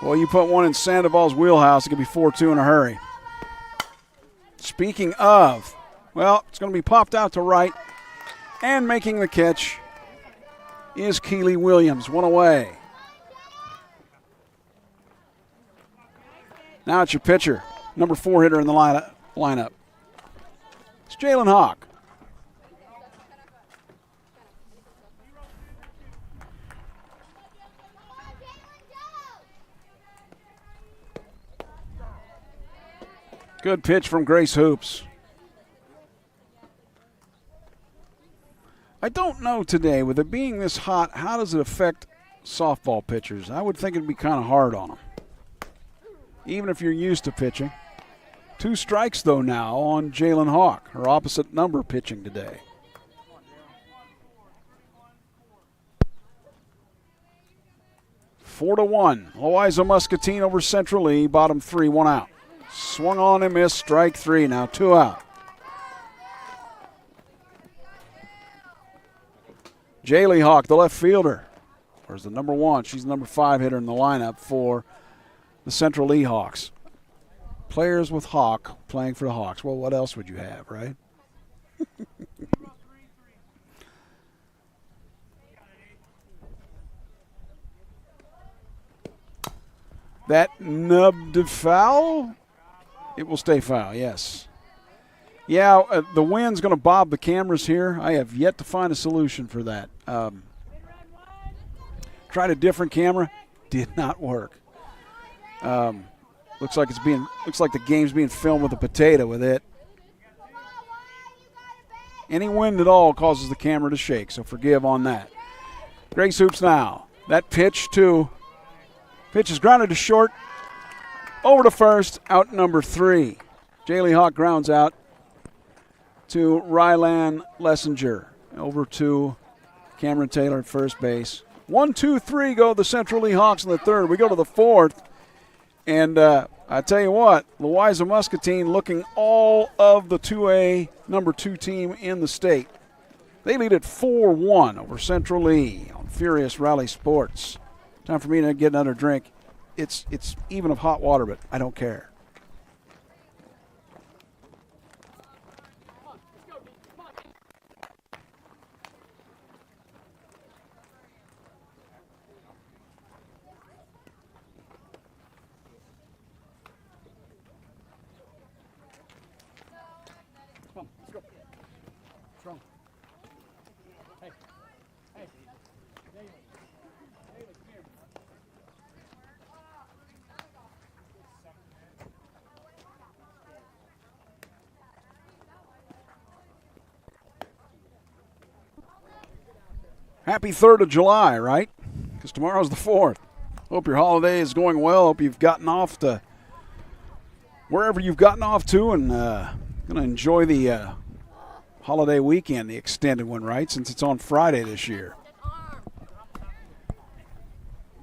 Well, you put one in Sandoval's wheelhouse, it could be 4-2 in a hurry. Speaking of, well, it's going to be popped out to right, and making the catch is Keely Williams, 1 away. Now it's your pitcher, number 4 hitter in the lineup. It's Jalen Hawk. Good pitch from Grace Hoops. I don't know today, with it being this hot, how does it affect softball pitchers? I would think it'd be kind of hard on them, even if you're used to pitching. 2 strikes, though, now on Jalen Hawk, her opposite number pitching today. Four to 1. Louisa Muscatine over Central Lee, bottom 3, 1 out. Swung on and missed, strike 3, now 2 out. Jaylee Hawk, the left fielder, or is the number 1. She's the number 5 hitter in the lineup for the Central Lee Hawks. Players with Hawk playing for the Hawks. Well, what else would you have, right? That nubbed foul? It will stay foul, yes. Yeah, the wind's going to bob the cameras here. I have yet to find a solution for that. Tried a different camera, did not work. Looks like the game's being filmed with a potato with it. Any wind at all causes the camera to shake, so forgive on that. Grace Hoops now. That pitch is grounded to short. Over to first, out number 3. Jaylee Hawk grounds out to Rylan Lessinger. Over to Cameron Taylor at first base. 1, 2, 3 go the Central Lee Hawks in the third. We go to the fourth. And I tell you what, Louisa Muscatine looking all of the 2A number 2 team in the state. They lead at 4-1 over Central Lee on Furious Rally Sports. Time for me to get another drink. It's even of hot water, but I don't care. Come on, let's go. Strong. Hey. Hey. David. David, come here. Happy 3rd of July, right? Because tomorrow's the 4th. Hope your holiday is going well. Hope you've gotten off to wherever you've gotten off to, and going to enjoy the holiday weekend, the extended one, right? Since it's on Friday this year.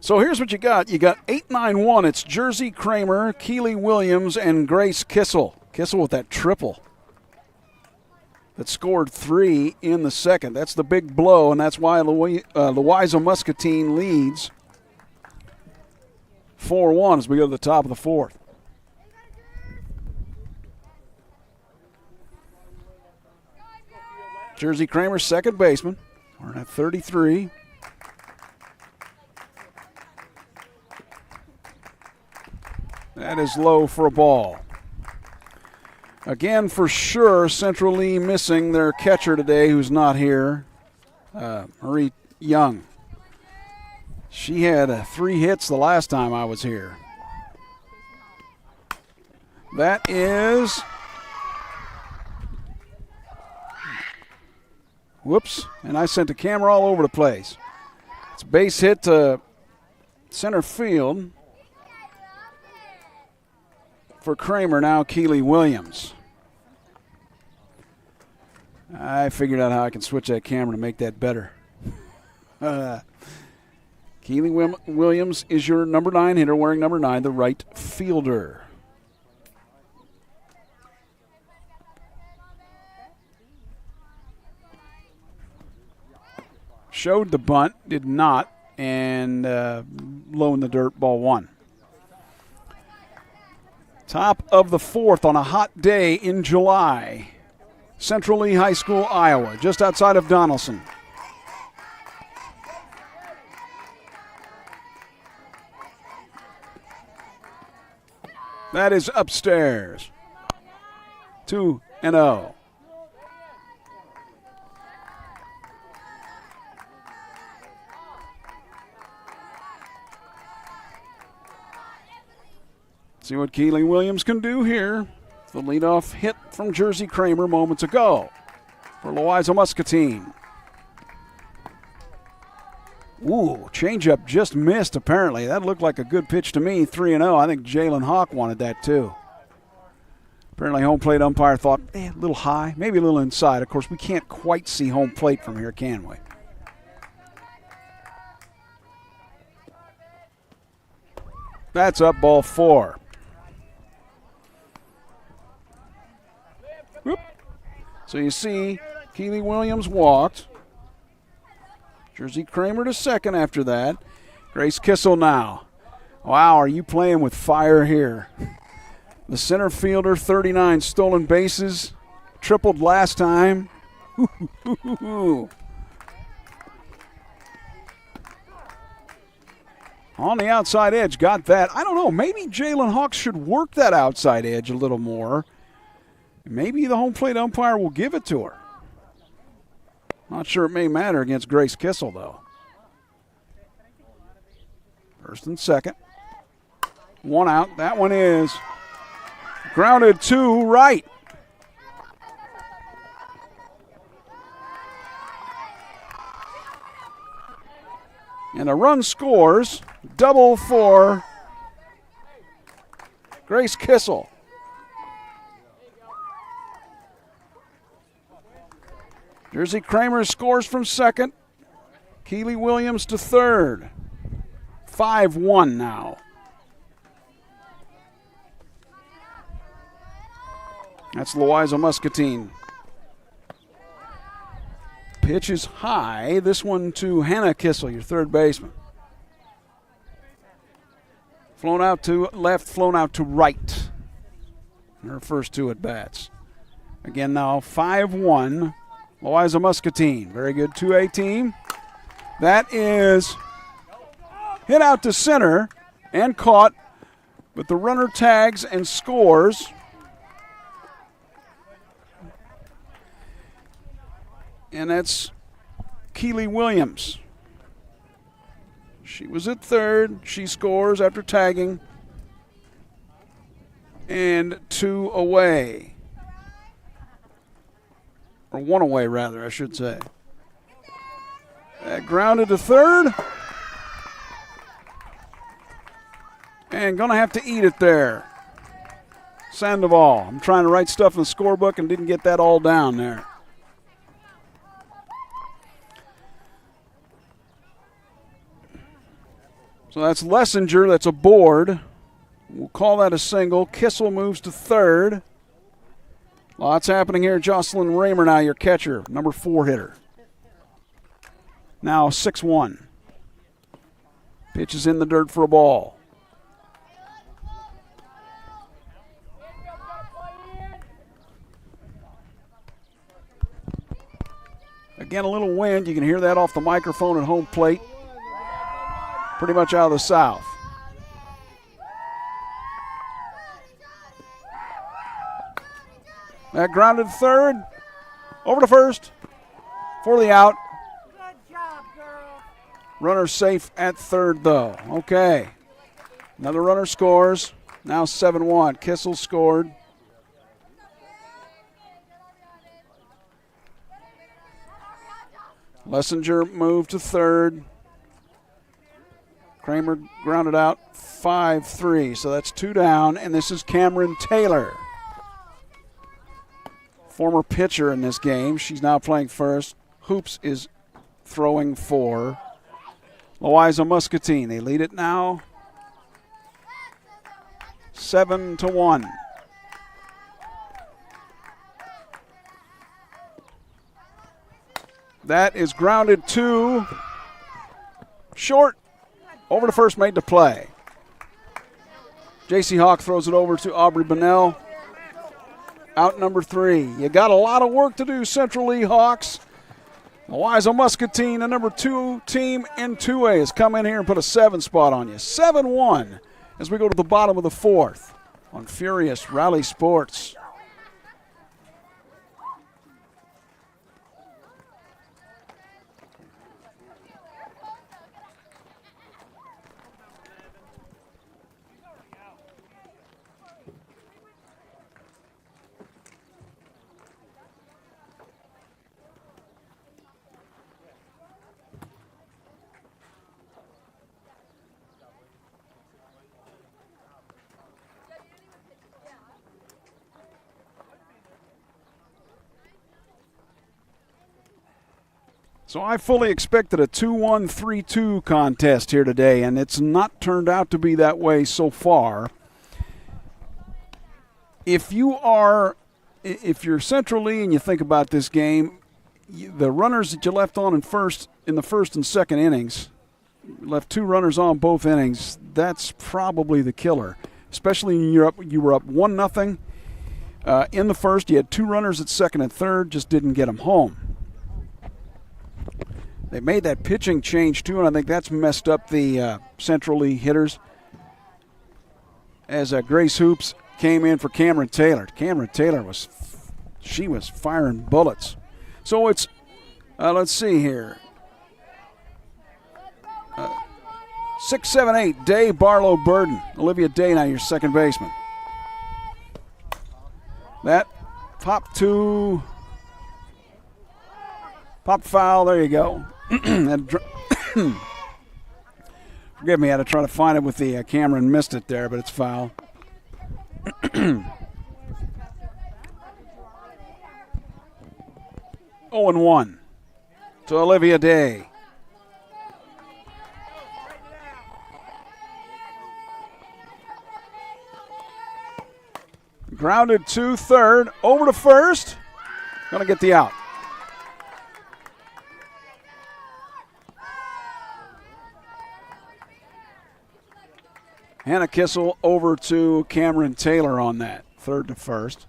So here's what you got. You got 8-9-1. It's Jersey Kramer, Keely Williams, and Grace Kissel. Kissel with that triple that scored 3 in the second. That's the big blow, and that's why Louisa Muscatine leads 4-1 as we go to the top of the fourth. Jersey Kramer, second baseman. We're at 33. That is low for a ball. Again, for sure, Central Lee missing their catcher today who's not here, Marie Young. She had 3 hits the last time I was here. That is, whoops, and I sent the camera all over the place. It's a base hit to center field for Kramer, now Keely Williams. I figured out how I can switch that camera to make that better. Keely Williams is your number 9 hitter, wearing number 9, the right fielder. Showed the bunt, did not, and low in the dirt, ball 1. Top of the 4th on a hot day in July. Central Lee High School, Iowa, just outside of Donaldson. That is upstairs. 2-0. See what Keely Williams can do here. The leadoff hit from Jersey Kramer moments ago for Louisa Muscatine. Ooh, changeup just missed apparently. That looked like a good pitch to me, 3-0. I think Jalen Hawk wanted that too. Apparently home plate umpire thought, a little high, maybe a little inside. Of course, we can't quite see home plate from here, can we? That's up, ball 4. Whoop. So you see, Keely Williams walked. Jersey Kramer to second after that. Grace Kissel now. Wow, are you playing with fire here? The center fielder, 39 stolen bases. Tripled last time. On the outside edge, got that. I don't know, maybe Jalen Hawks should work that outside edge a little more. Maybe the home plate umpire will give it to her. Not sure it may matter against Grace Kissel, though. First and second. 1 out. That one is grounded to right. And a run scores. Double for Grace Kissel. Jersey Kramer scores from second. Keely Williams to third. 5-1 now. That's Louisa Muscatine. Pitch is high. This one to Hannah Kissel, your third baseman. Flown out to left, flown out to right. Her first 2 at bats. Again now, 5-1. Louisa Muscatine, very good 2A team. That is hit out to center and caught, but the runner tags and scores. And that's Keely Williams. She was at third. She scores after tagging. And 2 away. Or 1 away, rather, I should say. That grounded to third. And going to have to eat it there. Sandoval. I'm trying to write stuff in the scorebook and didn't get that all down there. So that's Lessinger. That's a board. We'll call that a single. Kissel moves to third. Lots happening here. Jocelyn Raymer now, your catcher, number 4 hitter. Now 6-1. Pitch is in the dirt for a ball. Again, a little wind. You can hear that off the microphone at home plate. Pretty much out of the south. That grounded third. Over to first for the out. Good job, girl. Runner safe at third, though. Okay. Another runner scores. Now 7-1. Kissel scored. Lessinger moved to third. Kramer grounded out 5-3. So that's 2 down, and this is Cameron Taylor. Former pitcher in this game. She's now playing first. Hoops is throwing for Louisa Muscatine. They lead it now 7-1. That is grounded to short. Over to first, made to play. J.C. Hawk throws it over to Aubrey Bunnell. Out number 3. You got a lot of work to do, Central Lee Hawks. Louisa Muscatine, the number 2 team in 2A, has come in here and put a 7 spot on you. 7-1 as we go to the bottom of the 4th on Furious Rally Sports. So I fully expected a 2-1, 3-2 contest here today, and it's not turned out to be that way so far. If you're Central Lee and you think about this game, the runners that you left on in the first and second innings, left 2 runners on both innings, that's probably the killer. Especially when you were up 1-0 in the first. You had 2 runners at second and third, just didn't get them home. They made that pitching change, too, and I think that's messed up the Central Lee hitters. As Grace Hoops came in for Cameron Taylor. Cameron Taylor was firing bullets. So it's, let's see here. 6, 7, 8, Day, Barlow, Burden. Olivia Day now your second baseman. That pop foul, there you go. Forgive me, I had to try to find it with the camera and missed it there, but it's foul. 0-1 to Olivia Day. Grounded to third, over to first. Going to get the out. Hannah Kissel over to Cameron Taylor on that, third to first.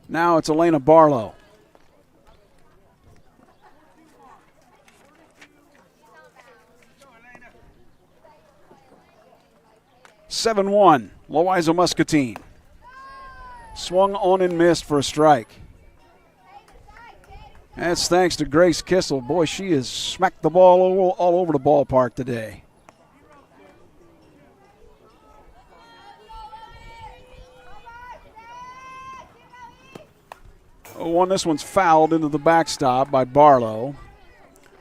Now it's Elena Barlow. Seven 7-1, Louisa Muscatine. Swung on and missed for a strike. That's thanks to Grace Kissel. Boy, she has smacked the ball all over the ballpark today. This one's fouled into the backstop by Barlow.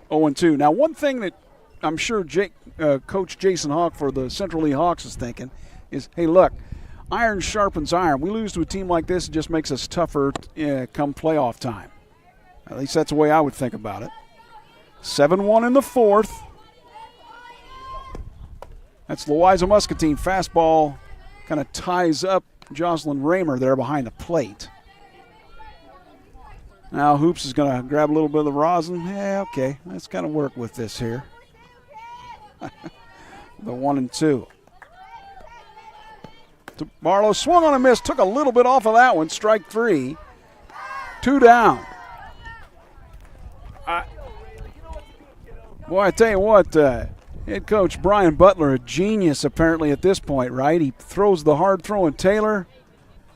0-2. Now, one thing that I'm sure Coach Jason Hawk for the Central Lee Hawks is thinking is, hey, look, iron sharpens iron. We lose to a team like this, it just makes us tougher come playoff time. At least that's the way I would think about it. 7-1 in the 4th. That's Louisa Muscatine. Fastball kind of ties up Jocelyn Raymer there behind the plate. Now Hoops is going to grab a little bit of the rosin. Yeah, okay. Let's kind of work with this here. The 1-2. Barlow swung on a miss. Took a little bit off of that one. Strike 3. 2 down. Boy, I tell you what, head coach Brian Butler, a genius apparently at this point, right? He throws the hard throw in Taylor.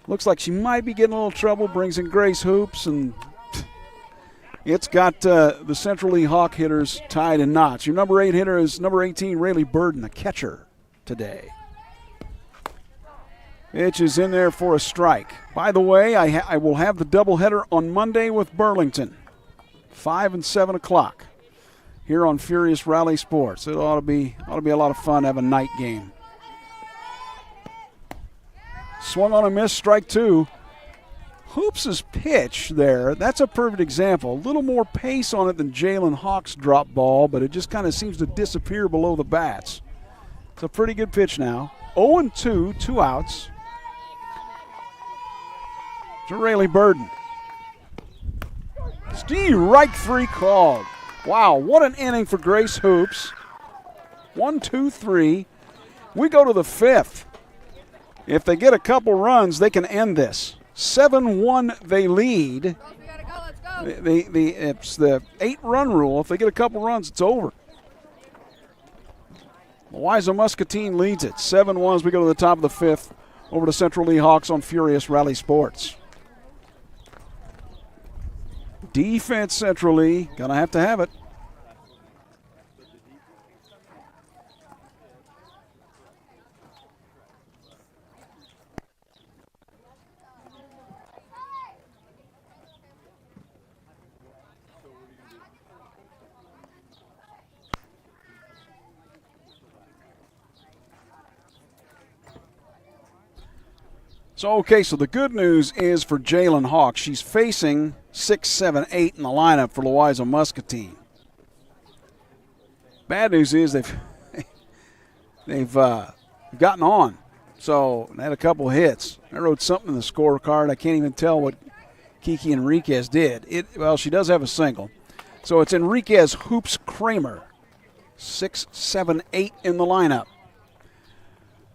Looks like she might be getting a little trouble, brings in Grace Hoops, and it's got the Central Lee Hawk hitters tied in knots. Your number 8 hitter is number 18, Rayleigh Burden, the catcher today. Pitch is in there for a strike. By the way, I will have the doubleheader on Monday with Burlington, 5 and 7 o'clock here on Furious Rally Sports. It ought to be a lot of fun to have a night game. Swung on a miss, strike 2. Hoops' pitch there, that's a perfect example. A little more pace on it than Jalen Hawk's drop ball, but it just kind of seems to disappear below the bats. It's a pretty good pitch now. 0-2, 2 outs. To Rayleigh Burden. Strike 3 called. Wow, what an inning for Grace Hoops. 1, 2, 3. We go to the 5th. If they get a couple runs, they can end this. 7-1 they lead. We gotta go, let's go. It's the 8-run rule. If they get a couple runs, it's over. Louisa Muscatine leads it. 7-1 as we go to the top of the 5th. Over to Central Lee Hawks on Furious Rally Sports. Defense, Central Lee. Gonna have to have it. So the good news is for Jalen Hawk, she's facing 6, 7, 8 in the lineup for Louisa Muscatine. Bad news is they've gotten on. So they had a couple hits. I wrote something in the scorecard. I can't even tell what Kiki Enriquez did. She does have a single. So it's Enriquez, Hoops, Kramer. 6, 7, 8 in the lineup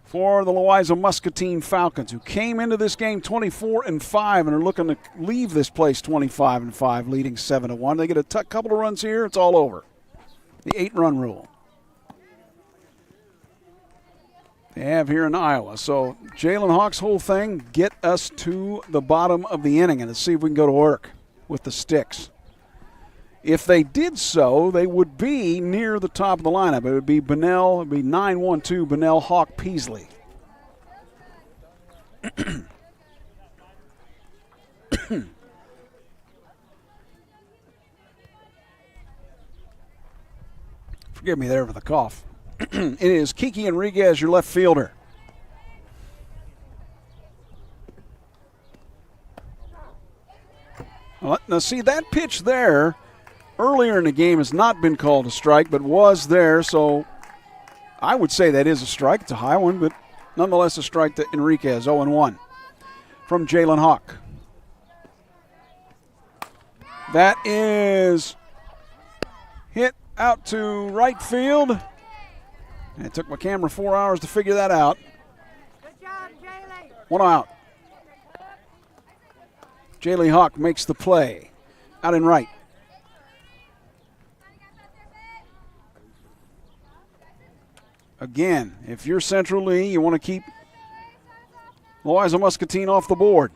for the Louisa Muscatine Falcons, who came into this game 24-5 and are looking to leave this place 25-5, leading 7-1. They get a couple of runs here, it's all over. The 8-run rule they have here in Iowa. So Jalen Hawk's whole thing, get us to the bottom of the inning and let's see if we can go to work with the sticks. If they did so, they would be near the top of the lineup. It would be Bunnell, it would be 9-1-2, Bunnell, Hawk, Peasley. Forgive me there for the cough. It is Kiki Enriquez, your left fielder. Well, now see that pitch there earlier in the game has not been called a strike, but was there, so I would say that is a strike. It's a high one, but nonetheless a strike to Enriquez, 0-1 from Jalen Hawk. That is hit out to right field. And it took my camera 4 hours to figure that out. Good job, Jaylee. 1 out. Jaylee Hawk makes the play. Out in right. Again, if you're Central Lee, you want to keep Louisa Muscatine off the board.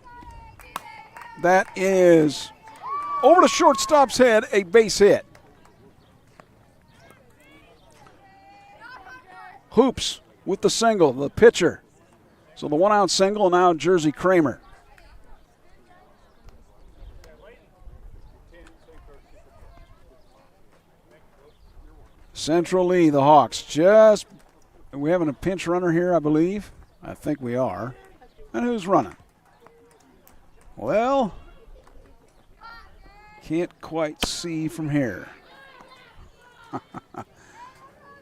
That is over the shortstop's head, a base hit. Hoops with the single, the pitcher. So the 1-out single, now Jersey Kramer. Central Lee, the Hawks, we having a pinch runner here, I believe. I think we are. And who's running? Well, can't quite see from here.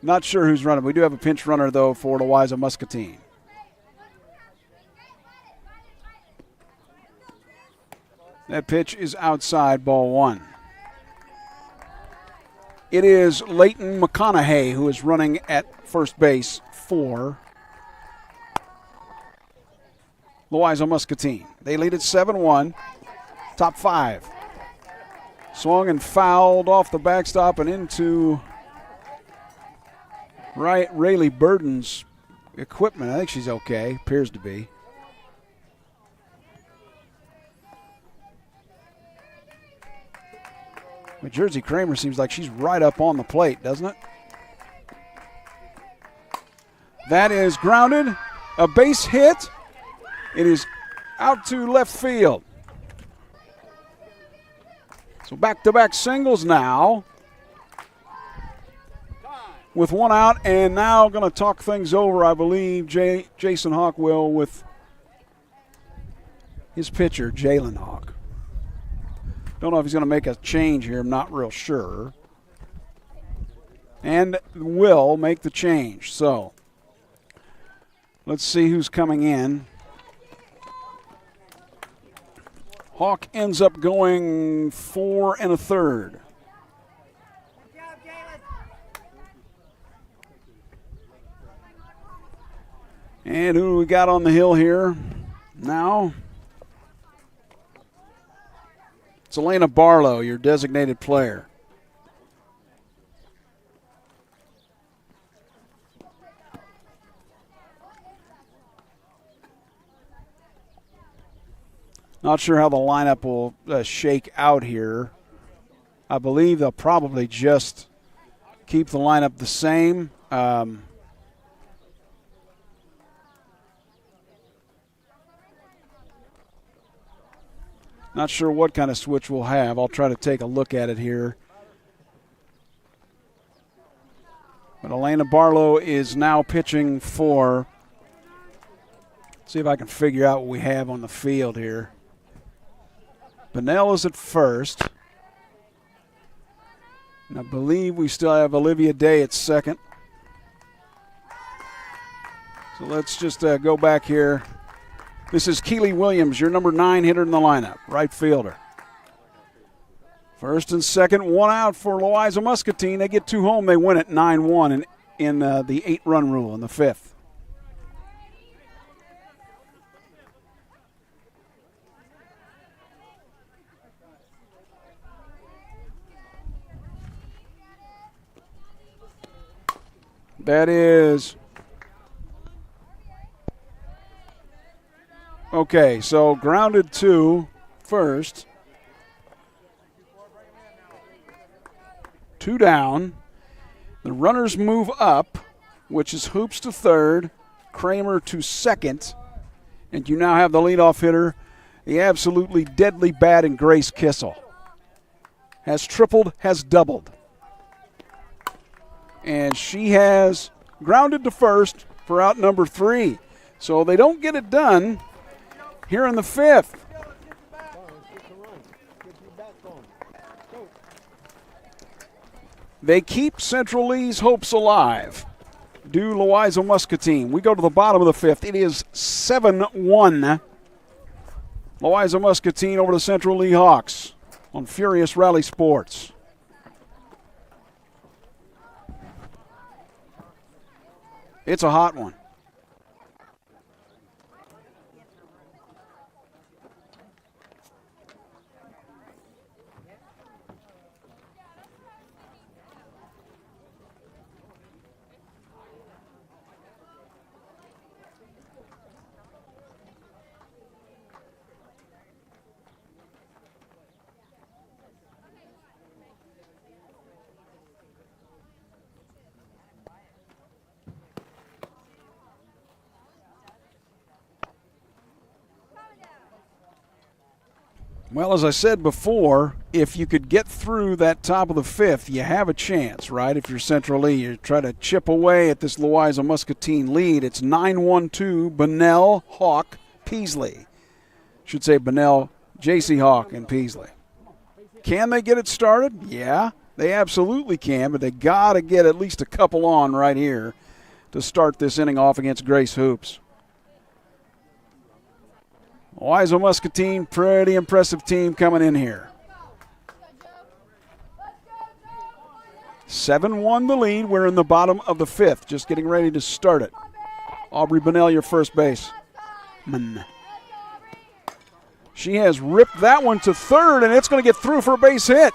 Not sure who's running. We do have a pinch runner, though, for Louisa Muscatine. That pitch is outside, ball 1. It is Leighton McConaughey who is running at first base for Louisa Muscatine. They lead it 7-1, top 5. Swung and fouled off the backstop and into Rayleigh Burden's equipment. I think she's okay. Appears to be. But Jersey Kramer seems like she's right up on the plate, doesn't it? That is grounded. A base hit. It is out to left field. So back-to-back singles now. With one out, and now going to talk things over, I believe, Jason Hawk will with his pitcher, Jalen Hawk. Don't know if he's going to make a change here. I'm not real sure. And will make the change. So let's see who's coming in. Hawk ends up going 4 1/3. And who we got on the hill here now? It's Elena Barlow, your designated player. Not sure how the lineup will shake out here. I believe they'll probably just keep the lineup the same. Not sure what kind of switch we'll have. I'll try to take a look at it here. But Elena Barlow is now pitching for. See if I can figure out what we have on the field here. Bunnell is at first. And I believe we still have Olivia Day at second. So let's just go back here. This is Keely Williams, your number 9 hitter in the lineup, right fielder. First and second, one out for Louisa Muscatine. They get 2 home. They win it 9-1 in the 8-run rule in the 5th. That is. Okay, so grounded 2 first. 2 down. The runners move up, which is Hoops to third, Kramer to second, and you now have the leadoff hitter, the absolutely deadly batting Grace Kissel. Has tripled, has doubled. And she has grounded to first for out number 3. So they don't get it done here in the 5th. They keep Central Lee's hopes alive. Do Louisa Muscatine. We go to the bottom of the 5th. It is 7-1. Louisa Muscatine over to Central Lee Hawks on Furious Rally Sports. It's a hot one. Well, as I said before, if you could get through that top of the 5th, you have a chance, right? If you're Central Lee, you try to chip away at this Louisa Muscatine lead. It's 9-1-2, Bunnell, Hawk, Peasley. Should say Bunnell, J.C. Hawk, and Peasley. Can they get it started? Yeah, they absolutely can, but they got to get at least a couple on right here to start this inning off against Grace Hoops. Louisa Muscatine, pretty impressive team coming in here. 7-1 the lead. We're in the bottom of the 5th, just getting ready to start it. Aubrey Bunnell, your first baseman. She has ripped that one to third, and it's going to get through for a base hit.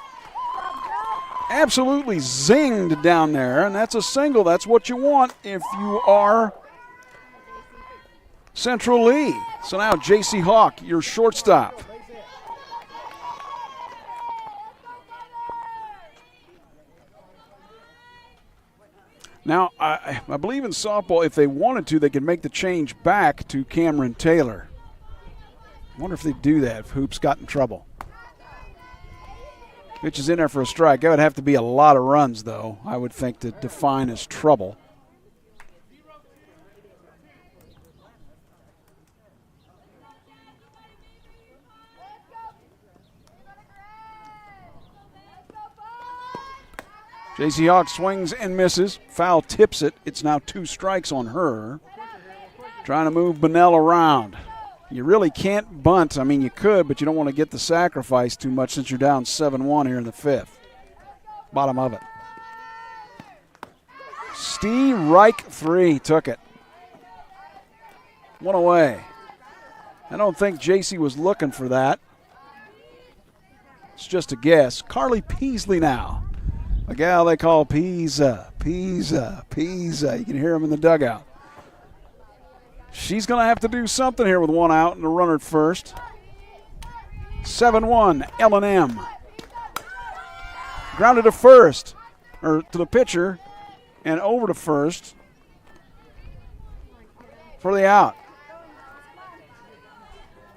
absolutely zinged down there, and that's a single. That's what you want if you are Central Lee. So now J.C. Hawk, your shortstop. Now, I believe in softball, if they wanted to, they could make the change back to Cameron Taylor. I wonder if they'd do that if Hoops got in trouble. Pitch is in there for a strike. That would have to be a lot of runs, though, I would think, to define as trouble. J.C. Hawk swings and misses. Foul tips it. It's now 2 strikes on her. Trying to move Bunnell around. You really can't bunt. I mean, you could, but you don't want to get the sacrifice too much since you're down 7-1 here in the 5th. Bottom of it. Steve Reich 3 took it. 1 away. I don't think J.C. was looking for that. It's just a guess. Carly Peasley now. A gal they call Pisa. You can hear him in the dugout. She's going to have to do something here with 1 out and a runner at first. 7-1, L&M. Grounded to first, or to the pitcher, and over to first for the out.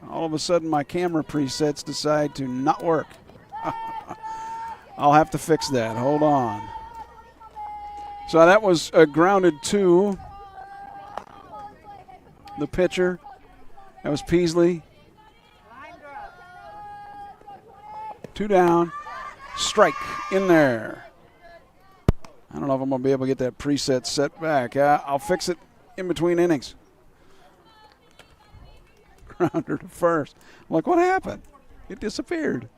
All of a sudden, my camera presets decide to not work. I'll have to fix that. Hold on. So that was grounded to the pitcher. That was Peasley. 2 down. Strike in there. I don't know if I'm going to be able to get that preset set back. I'll fix it in between innings. Grounder to first. I'm like, what happened? It disappeared.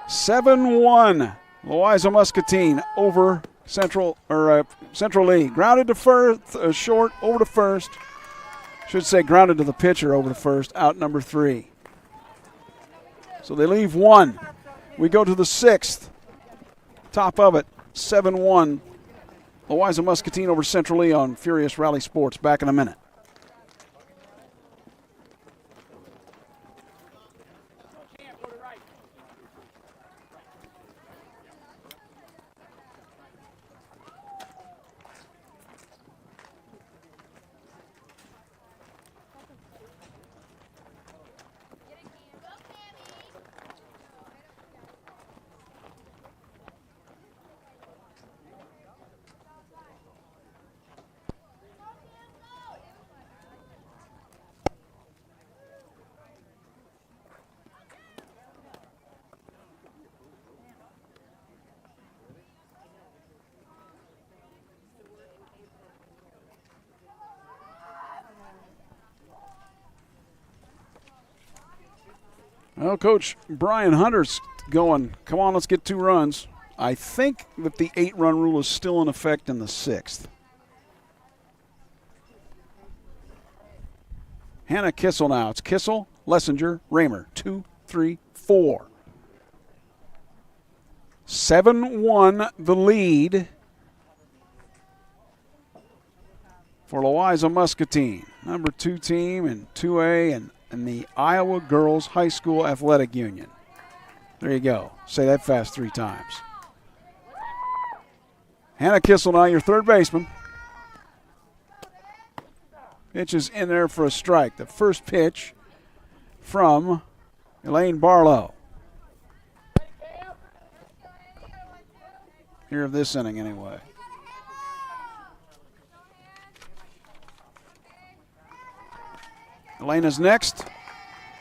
7-1. Louisa Muscatine over Central Lee. Grounded to first, short, over to first. Should say grounded to the pitcher, over to first, out number 3. So they leave 1. We go to the 6th. Top of it, 7-1. Louisa Muscatine over Central Lee on Furious Rally Sports. Back in a minute. Well, Coach Brian Hunter's going, come on, let's get 2 runs. I think that the 8-run rule is still in effect in the 6th. Hannah Kissel now. It's Kissel, Lessinger, Raymer. 2, 3, 4. 7-1 the lead for Louisa Muscatine. Number 2 team in 2A and the Iowa Girls High School Athletic Union. There you go. Say that fast 3 times. Hannah Kissel now, your third baseman. Pitch is in there for a strike. The first pitch from Elaine Barlow. Here of this inning anyway. Elena's next.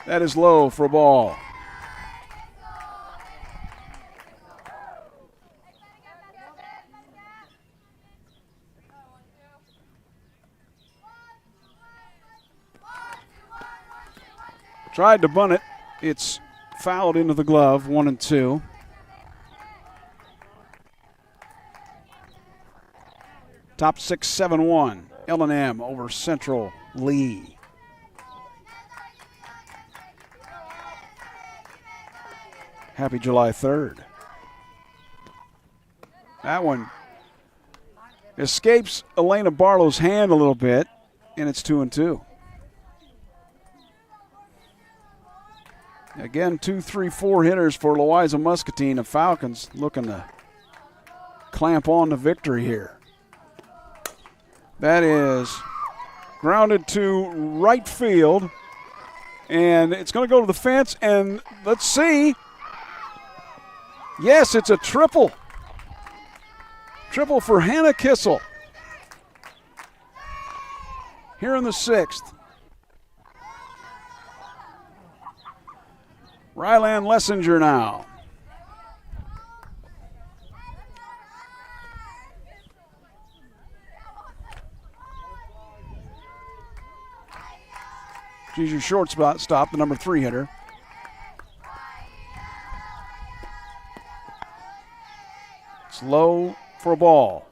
That is low for a ball. Tried to bunt it. It's fouled into the glove, 1-2. Top 6, 7-1. L&M over Central Lee. Happy July 3rd. That one escapes Elena Barlow's hand a little bit, and it's 2-2. Again, 2, 3, 4 hitters for Louisa Muscatine. The Falcons looking to clamp on the victory here. That is grounded to right field, and it's going to go to the fence, and let's see. Yes, it's a triple. Triple for Hannah Kissel here in the 6th. Rylan Lessinger now. She's your shortstop, the number 3 hitter. It's low for a ball.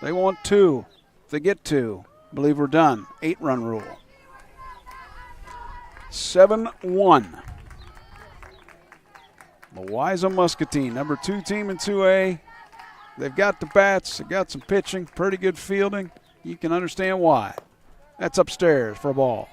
They want 2. If they get 2, I believe we're done. 8-run rule. 7-1. Louisa Muscatine, number 2 team in 2A. They've got the bats. They've got some pitching, pretty good fielding. You can understand why. That's upstairs for a ball.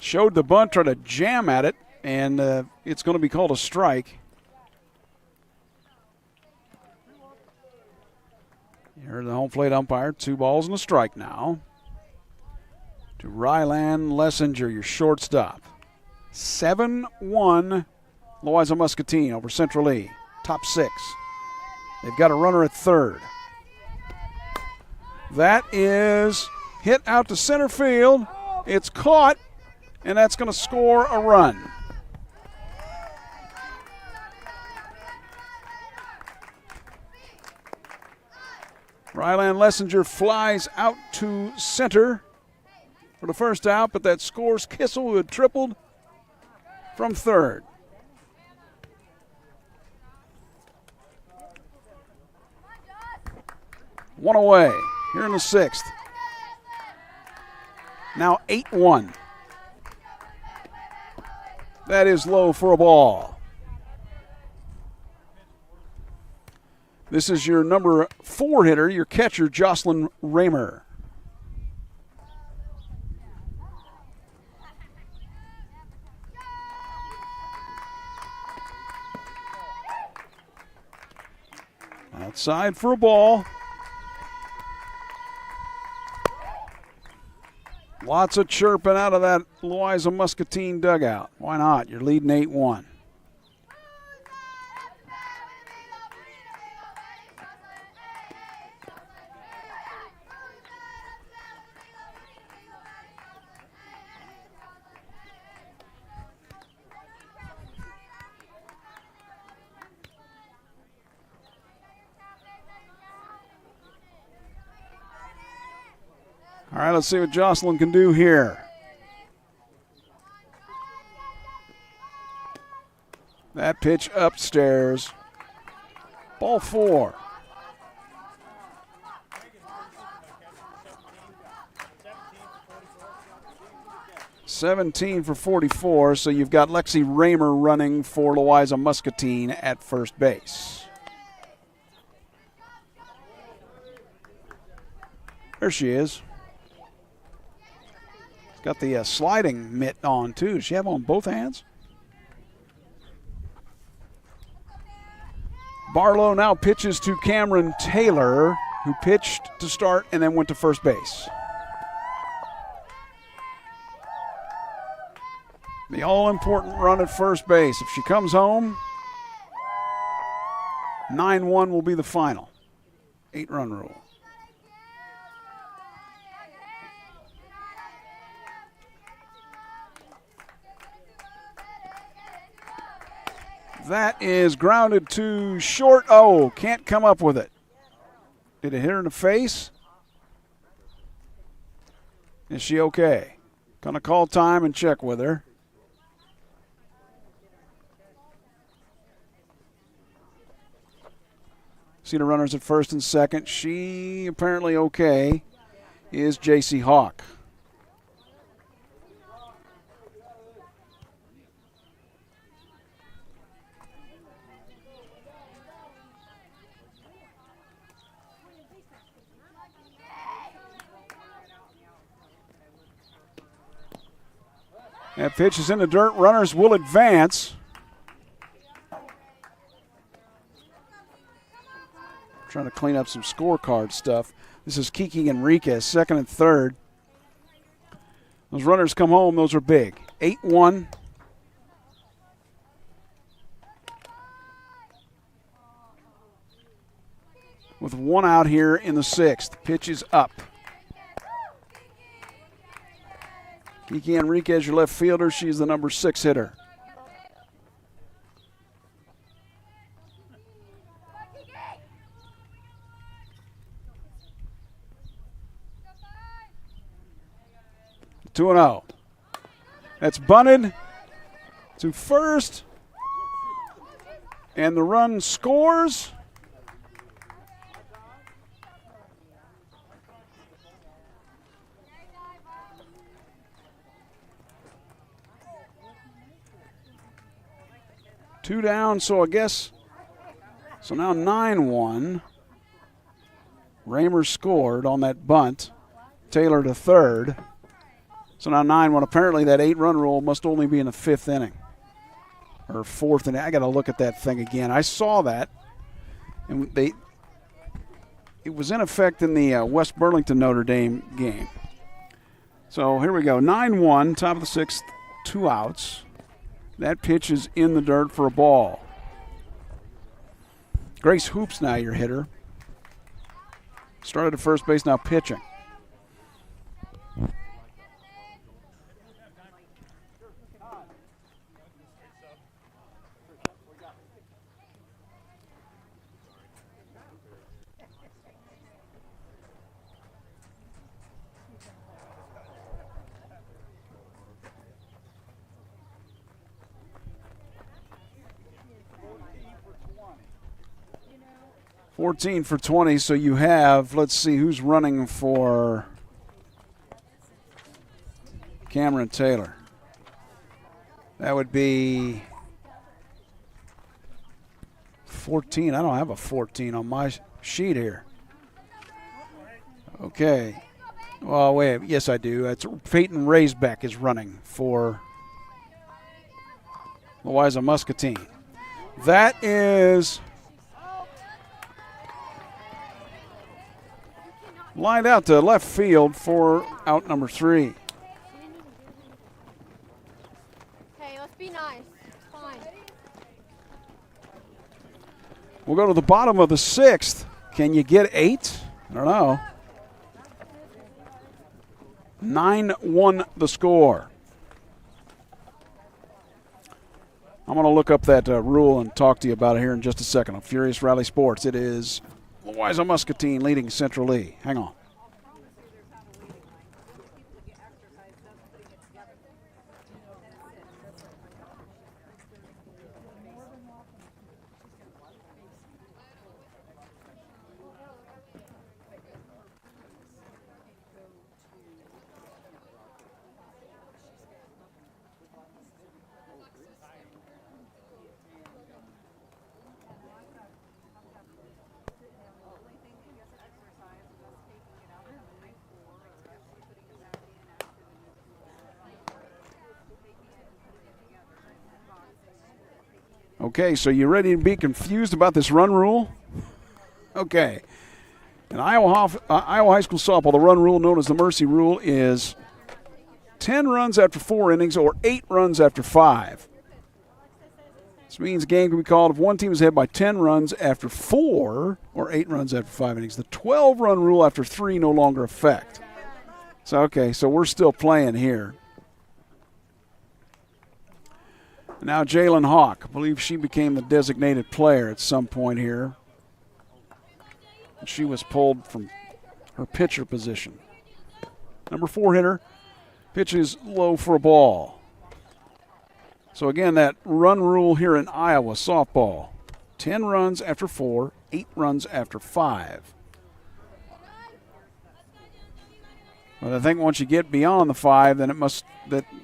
Showed the bunt, tried to jam at it, and it's going to be called a strike. You heard the home plate umpire. 2 balls and a strike now. To Rylan Lessinger, your shortstop. 7-1, Louisa Muscatine over Central E. Top 6. They've got a runner at third. That is hit out to center field. It's caught. And that's going to score a run. Rylan Lessinger flies out to center for the first out, but that scores Kissel, who had tripled from third. One away here in the 6th. Now 8-1. That is low for a ball. This is your number 4 hitter, your catcher, Jocelyn Raymer. Outside for a ball. Lots of chirping out of that Louisa Muscatine dugout. Why not? You're leading 8-1. All right, let's see what Jocelyn can do here. That pitch upstairs. Ball 4. (17 for 44), so you've got Lexi Raymer running for Louisa Muscatine at first base. There she is. Got the sliding mitt on, too. Does she have on both hands? Barlow now pitches to Cameron Taylor, who pitched to start and then went to first base. The all-important run at first base. If she comes home, 9-1 will be the final. 8-run rule. That is grounded to short. Oh, can't come up with it. Did it hit her in the face? Is she okay? Gonna call time and check with her. See the runners at first and second. She apparently okay is J.C. Hawk. That pitch is in the dirt. Runners will advance. Trying to clean up some scorecard stuff. This is Kiki Enriquez, second and third. Those runners come home. Those are big. 8-1. With one out here in the sixth. Pitch is up. Kiki Enriquez, your left fielder. She's the number 6 hitter. Two and 0. That's bunted to first, and the run scores. Two down, so I guess, so now 9-1. Raymer scored on that bunt. Taylor to third. So now 9-1. Apparently that 8-run rule must only be in the 5th inning. Or 4th inning. I got to look at that thing again. I saw that. And it was in effect in the West Burlington Notre Dame game. So here we go. 9-1, top of the 6th, 2 outs. That pitch is in the dirt for a ball. Grace Hoops now your hitter. Started at first base, now pitching. – 14 for 20, so you have, let's see, who's running for Cameron Taylor. That would be 14. I don't have a 14 on my sheet here. Okay. Well, wait, yes I do. That's Peyton Raisbeck is running for Louisa Muscatine. That is lined out to left field for out number 3. Hey, let's be nice. It's fine. We'll go to the bottom of the 6th. Can you get 8? I don't know. 9-1 the score. I'm going to look up that rule and talk to you about it here in just a second on Furious Rally Sports. It is Louisa Muscatine leading Central Lee. Hang on. Okay, so you ready to be confused about this run rule? Okay. In Iowa High School softball, the run rule known as the Mercy Rule is 10 runs after 4 innings or 8 runs after 5. This means a game can be called if one team is ahead by 10 runs after 4 or 8 runs after 5 innings. The 12-run rule after 3 no longer effect. So, okay, so we're still playing here. Now Jalen Hawk. I believe she became the designated player at some point here. She was pulled from her pitcher position. Number 4 hitter. Pitches low for a ball. So again, that run rule here in Iowa softball. 10 runs after 4, 8 runs after 5. But I think once you get beyond the 5, then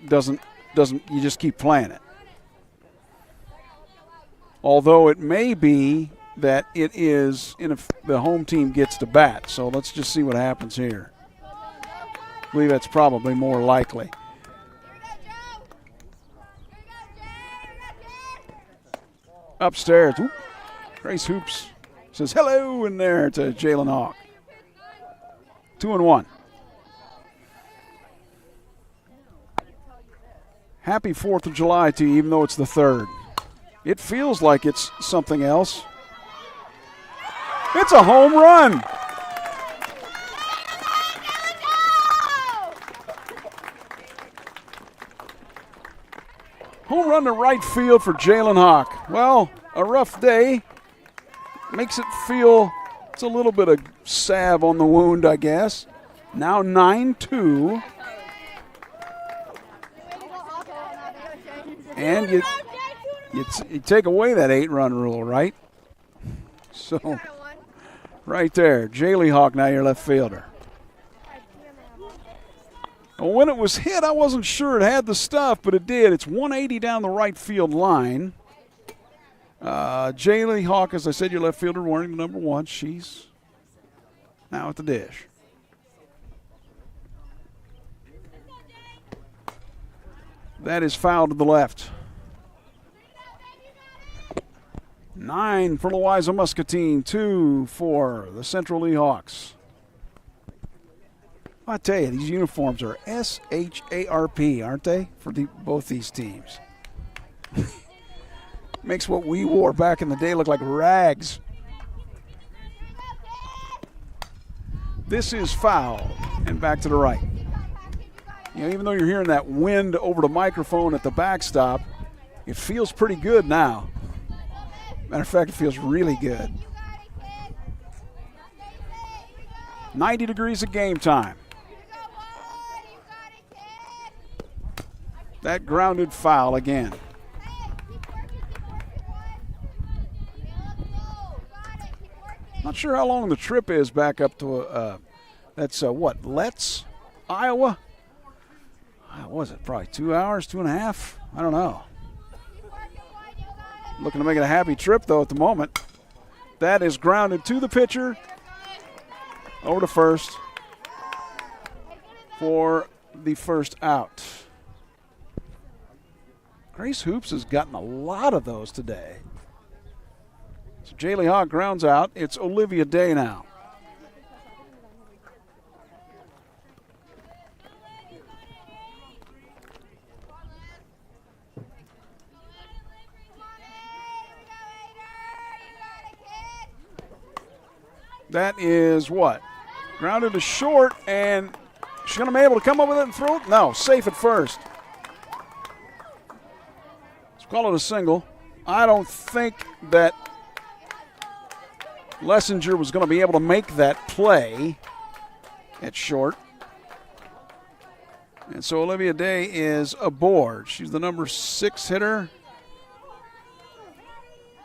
doesn't you just keep playing it. Although it may be that it is if the home team gets to bat. So let's just see what happens here. I believe that's probably more likely. Upstairs, Grace Hoops says hello in there to Jalen Hawk. 2-1. Happy 4th of July to you, even though it's the 3rd. It feels like it's something else. It's a home run. Home run to right field for Jalen Hawk. Well, a rough day. Makes it feel it's a little bit of salve on the wound, I guess. Now 9-2. And you take away that 8-run rule, right? So, right there, Jaylee Hawk now your left fielder. Well, when it was hit, I wasn't sure it had the stuff, but it did. It's 180 down the right field line. Jaylee Hawk, as I said, your left fielder, wearing the number 1. She's now at the dish. That is foul to the left. 9 for Louisa Muscatine, 2 for the Central Lee Hawks. I tell you, these uniforms are SHARP, aren't they, for both these teams? Makes what we wore back in the day look like rags. This is foul, and back to the right. Even though you're hearing that wind over the microphone at the backstop, it feels pretty good now. Matter of fact, it feels really good. 90 degrees at game time. That grounded foul again. Not sure how long the trip is back up to, Letts, Iowa? What was it, probably 2 hours, 2.5? I don't know. Looking to make it a happy trip, though, at the moment. That is grounded to the pitcher. Over to first for the first out. Grace Hoops has gotten a lot of those today. So Jaylee Hawk grounds out. It's Olivia Day now. That is what? Grounded to short, and she's going to be able to come up with it and throw it? No, safe at first. Let's call it a single. I don't think that Lessinger was going to be able to make that play at short. And so Olivia Day is aboard. She's the number 6 hitter.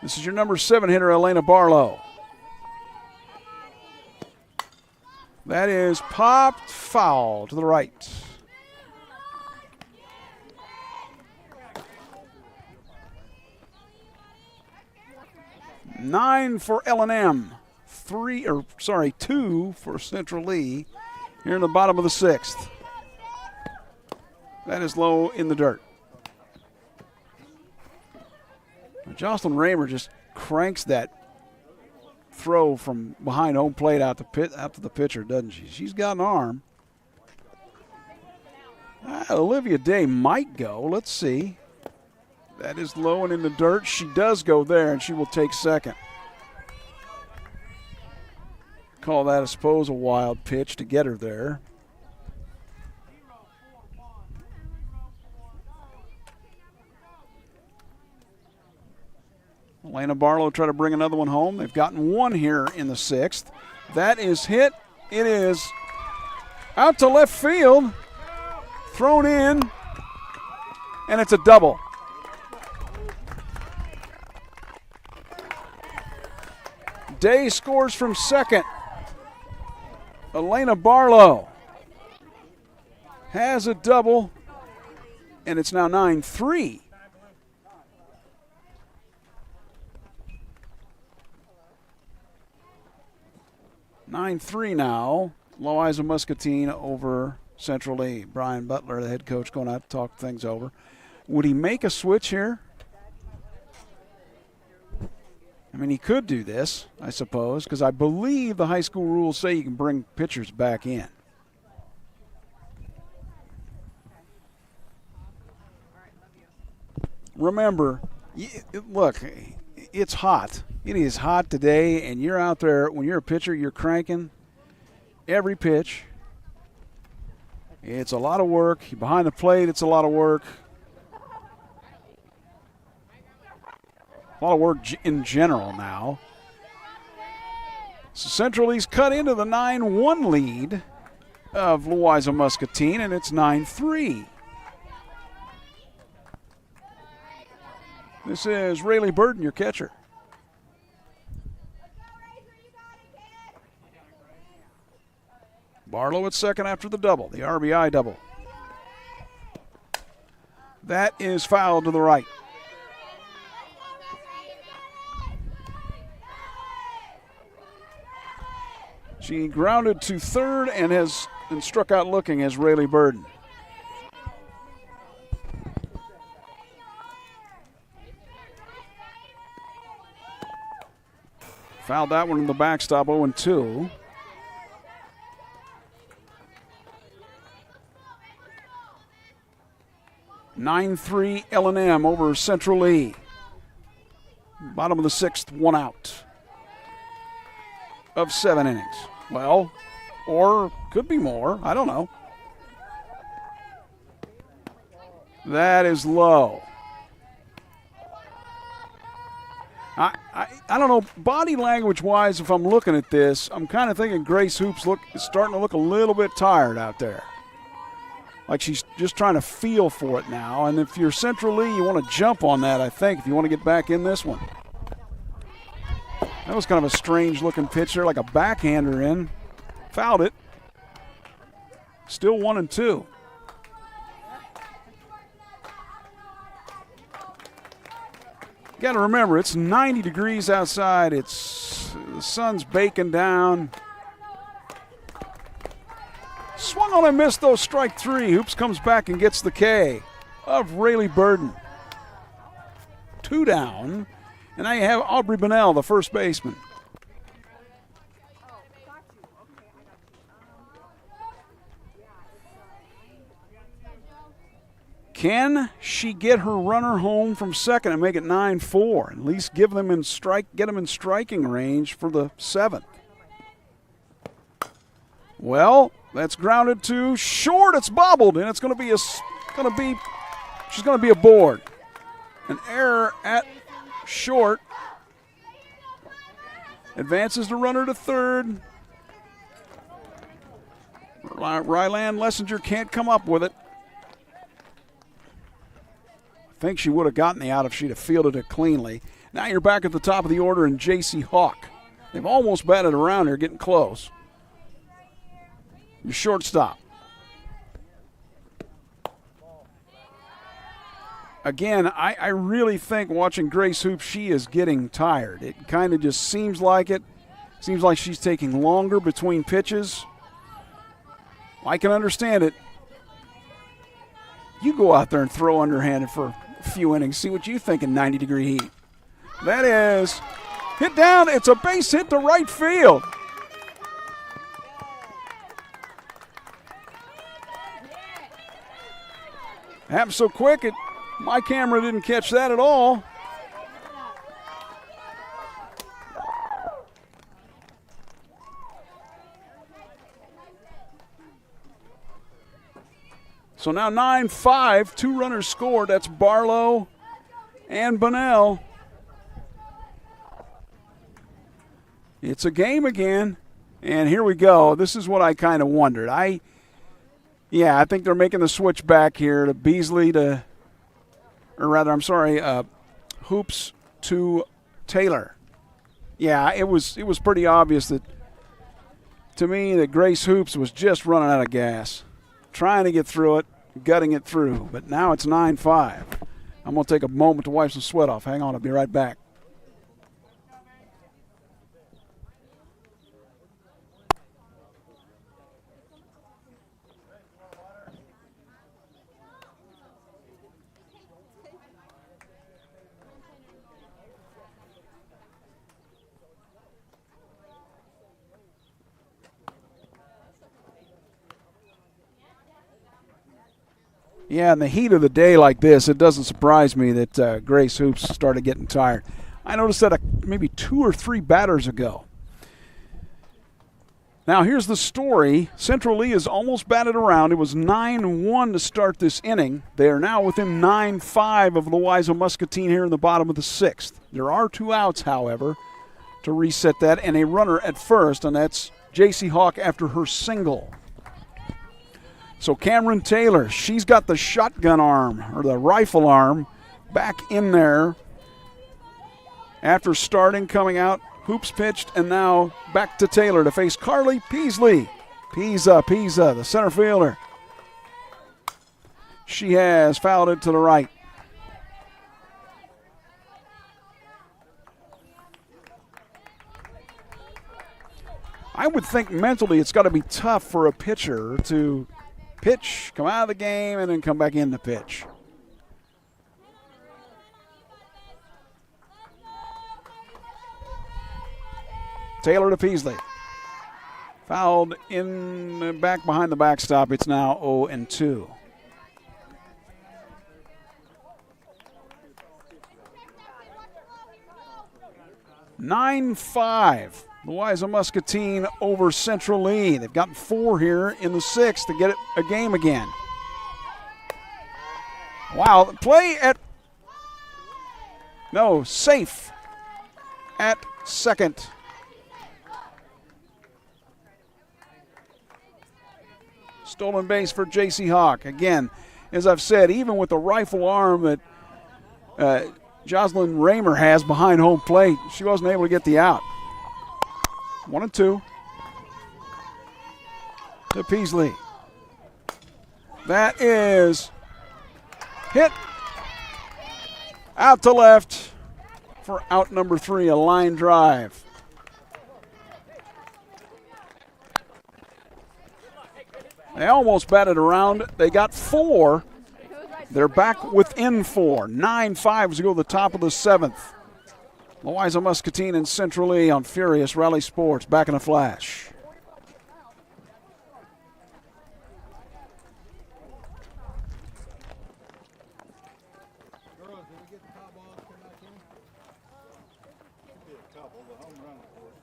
This is your number 7 hitter, Elena Barlow. That is popped foul to the right. Nine for L&M, 2 for Central Lee here in the bottom of the 6th. That is low in the dirt. Jocelyn Raymer just cranks that throw from behind home plate out to the pitcher, doesn't she? She's got an arm. Olivia Day might go. Let's see. That is low and in the dirt. She does go there, and she will take second. Call that, I suppose, a wild pitch to get her there. Elena Barlow try to bring another one home. They've gotten one here in the 6th. That is hit. It is out to left field. Thrown in. And it's a double. Day scores from second. Elena Barlow has a double, and it's now 9-3. Now, Louisa Muscatine over Central Lee. Brian Butler, the head coach, going out to talk things over. Would he make a switch here? I mean, he could do this, I suppose, because I believe the high school rules say you can bring pitchers back in. Remember, look, it's hot. It is hot today, and you're out there, when you're a pitcher, you're cranking every pitch. It's a lot of work. Behind the plate, it's a lot of work. A lot of work in general now. So Central East cut into the 9-1 lead of Louisa Muscatine, and it's 9-3. This is Rayleigh Burden, your catcher. Barlow at second after the double, the RBI double. That is fouled to the right. She grounded to third and has been struck out looking as Rayleigh Burden. Fouled that one in the backstop, 0-2. (9-3) L&M over Central Lee. Bottom of the sixth, one out of 7 innings. Well, or could be more. I don't know. That is low. I don't know, body language-wise, if I'm looking at this, I'm kind of thinking Grace Hoops is starting to look a little bit tired out there. Like she's just trying to feel for it now. And if you're Central Lee, you want to jump on that, I think, if you want to get back in this one. That was kind of a strange-looking pitch there, like a backhander in. Fouled it. Still 1-2. You got to remember, it's 90 degrees outside. The sun's baking down. Swung on and missed, though, strike three. Hoops comes back and gets the K of Rayleigh Burden. 2 down. And now you have Aubrey Bonnell, the first baseman. Can she get her runner home from second and make it 9-4? At least get them in striking range for the 7th. Well, that's grounded to short. It's bobbled, and it's she's going to be aboard. An error at short. Advances the runner to third. Ryland Lessinger can't come up with it. I think she would have gotten the out if she'd have fielded it cleanly. Now you're back at the top of the order in J.C. Hawk. They've almost batted around here, getting close. Your shortstop. Again, I really think watching Grace Hoop, she is getting tired. It kind of just seems like it. Seems like she's taking longer between pitches. I can understand it. You go out there and throw underhanded for a few innings. See what you think in 90-degree heat. That is hit down. It's a base hit to right field. Happened so quick, my camera didn't catch that at all. So now 9-5, 2 runners scored. That's Barlow and Bonnell. It's a game again, and here we go. This is what I kind of wondered. I think they're making the switch back here to Beasley Hoops to Taylor. Yeah, it was pretty obvious that, to me, that Grace Hoops was just running out of gas, trying to get through it, gutting it through. But now it's 9-5. I'm going to take a moment to wipe some sweat off. Hang on, I'll be right back. Yeah, in the heat of the day like this, it doesn't surprise me that Grace Hoops started getting tired. I noticed that maybe 2 or 3 batters ago. Now, here's the story. Central Lee is almost batted around. It was 9-1 to start this inning. They are now within 9-5 of Louisa Muscatine here in the bottom of the 6th. There are 2 outs, however, to reset that, and a runner at first, and that's J.C. Hawk after her single. So Cameron Taylor, she's got the shotgun arm, or the rifle arm, back in there. After starting, coming out, Hoops pitched, and now back to Taylor to face Carly Peasley. Pisa, the center fielder. She has fouled it to the right. I would think mentally it's got to be tough for a pitcher to pitch, come out of the game, and then come back in to pitch. Taylor to Peasley. Fouled in back behind the backstop. It's now 0-2. (9-5). Louisa Muscatine over Central Lee. They've gotten 4 here in the 6th to get it a game again. Wow, safe at second. Stolen base for J.C. Hawk. Again, as I've said, even with the rifle arm that Jocelyn Raymer has behind home plate, she wasn't able to get the out. 1-2 to Peasley. That is hit out to left for out number 3, a line drive. They almost batted around. They got 4. They're back within 4. 9-5 to go to the top of the 7th. Louisa Muscatine and Central Lee on Furious Rally Sports. Back in a flash. Girls, did we get the top balls come back in? Could be a couple, but home run, of course.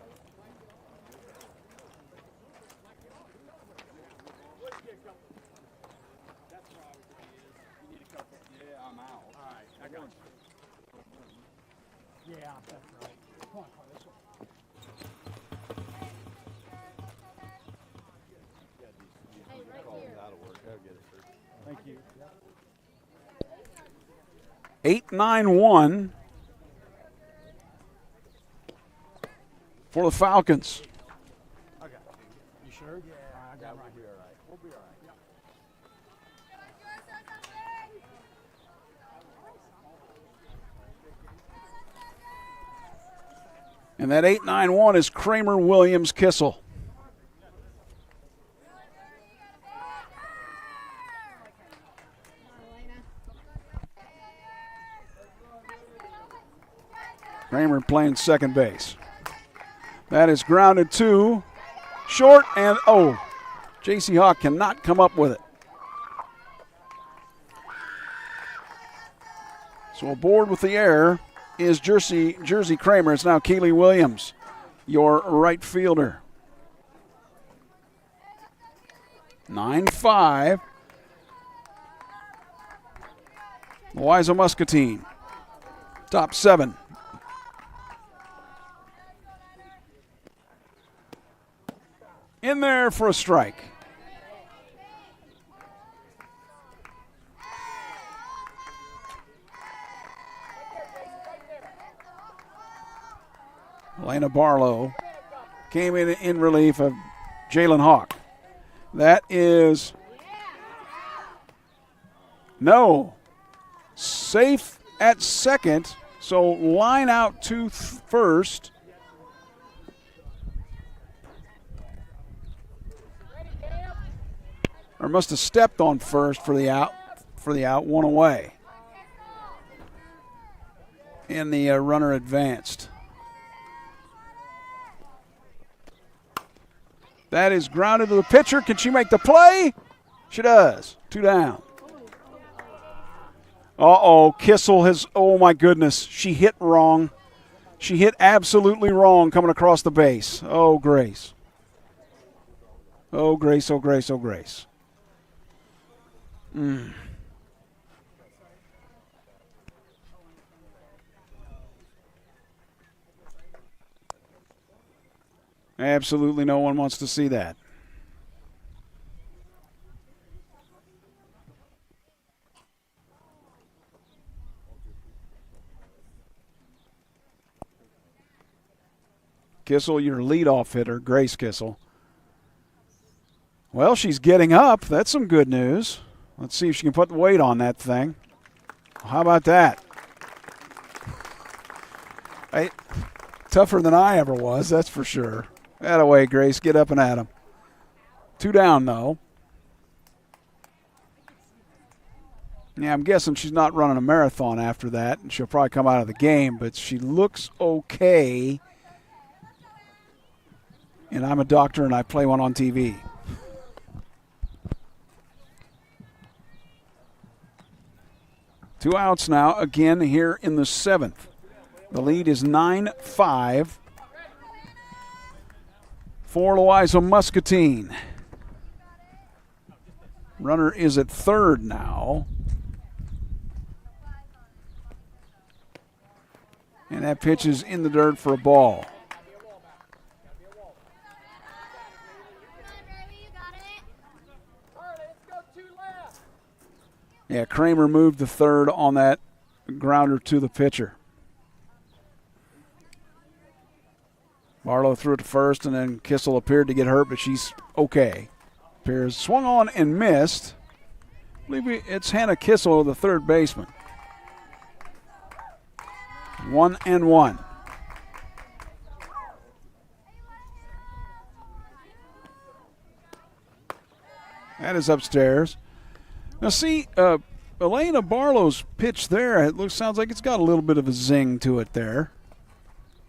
Yeah, I'm out. All right, I got you. Yeah, that's right. Come on, Carl, this one. Hey, right here. That'll work. I'll get it for Thank you. 8-9-1 for the Falcons. I got you. You sure? Yeah. I got it right here. We'll be all right. And that 8-9-1 is Kramer Williams Kissel. Kramer playing second base. That is grounded to short, and J.C. Hawk cannot come up with it. So aboard with the error is Jersey Kramer. It's now Keely Williams, your right fielder. 9-5. Louisa Muscatine, top 7. In there for a strike. Elena Barlow came in relief of Jalen Hawk. That is no. Safe at second, so line out to first. Or must have stepped on first for the out. One away. And the runner advanced. That is grounded to the pitcher. Can she make the play? She does. 2 down. Kissel has, oh my goodness, she hit wrong. She hit absolutely wrong coming across the base. Oh, Grace. Oh, Grace, oh, Grace, oh, Grace. Absolutely no one wants to see that. Kissel, your leadoff hitter, Grace Kissel. Well, she's getting up. That's some good news. Let's see if she can put the weight on that thing. How about that? Tougher than I ever was, that's for sure. Attaway, Grace. Get up and at him. 2 down, though. Yeah, I'm guessing she's not running a marathon after that, and she'll probably come out of the game, but she looks okay. And I'm a doctor, and I play one on TV. Two outs now, again here in the 7th. The lead is 9-5 for Louisa Muscatine. Runner is at third now. And that pitch is in the dirt for a ball. Yeah, Kramer moved the third on that grounder to the pitcher. Barlow threw it to first, and then Kissel appeared to get hurt, but she's okay. Appears swung on and missed. I believe it's Hannah Kissel, the third baseman. 1-1. That is upstairs. Now see, Elena Barlow's pitch there, sounds like it's got a little bit of a zing to it there.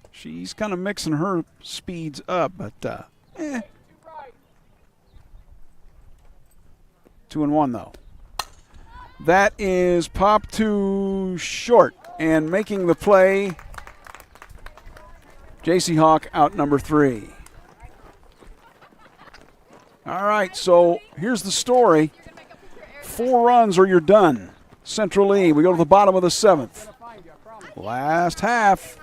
She's kind of mixing her speeds up, but 2-1 though. That is popped to short, and making the play, J.C. Hawk out number 3. All right, so here's the story. 4 runs or you're done. Central lead. We go to the bottom of the 7th. Last half.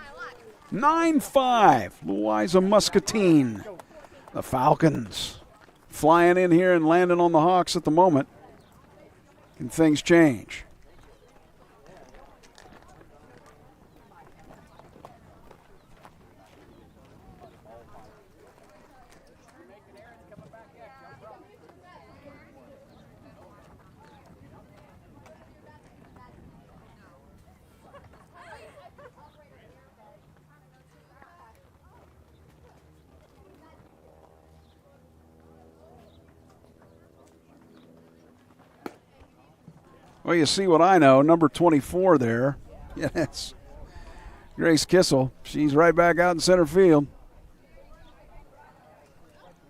9-5. Louisa Muscatine. The Falcons flying in here and landing on the Hawks at the moment. Can things change? Well, you see what I know. Number 24 there. Yes. Grace Kissel. She's right back out in center field.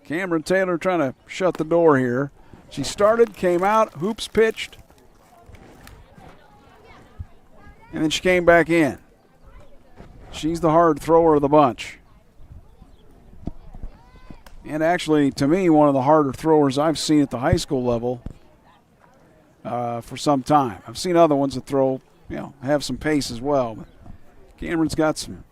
Cameron Taylor trying to shut the door here. She started, came out, hoops pitched, and then she came back in. She's the hard thrower of the bunch. And actually, to me, one of the harder throwers I've seen at the high school level for some time. I've seen other ones that throw, have some pace as well. But Cameron's got some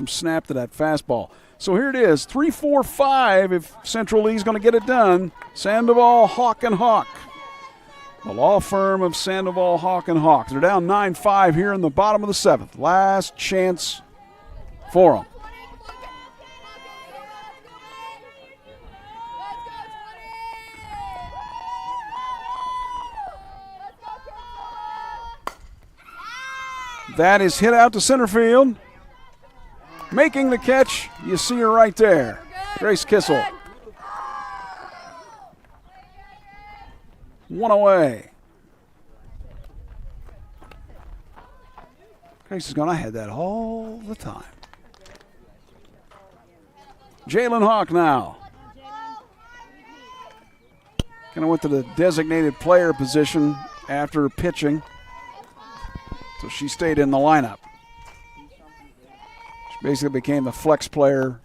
snap to that fastball. So here it is, 3-4-5 if Central Lee's going to get it done. Sandoval, Hawk and Hawk. The law firm of Sandoval, Hawk and Hawk. They're down 9-5 here in the bottom of the 7th. Last chance for them. That is hit out to center field. Making the catch, you see her right there, Grace Kissel. One away. Grace is going to have that all the time. Jalen Hawk now. Kind of went to the designated player position after pitching. So she stayed in the lineup. She basically became the flex player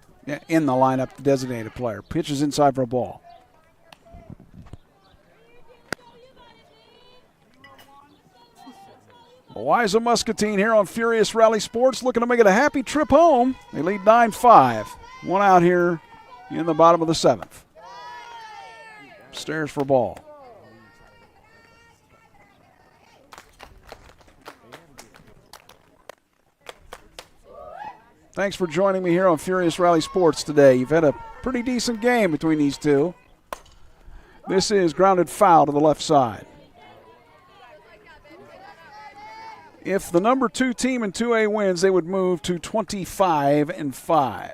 in the lineup, the designated player. Pitches inside for a ball. Louisa Muscatine here on Furious Rally Sports, looking to make it a happy trip home. They lead 9-5. One out here in the bottom of the 7th. Stairs for ball. Thanks for joining me here on Furious Rally Sports today. You've had a pretty decent game between these two. This is grounded foul to the left side. If the number 2 team in 2A wins, they would move to 25-5.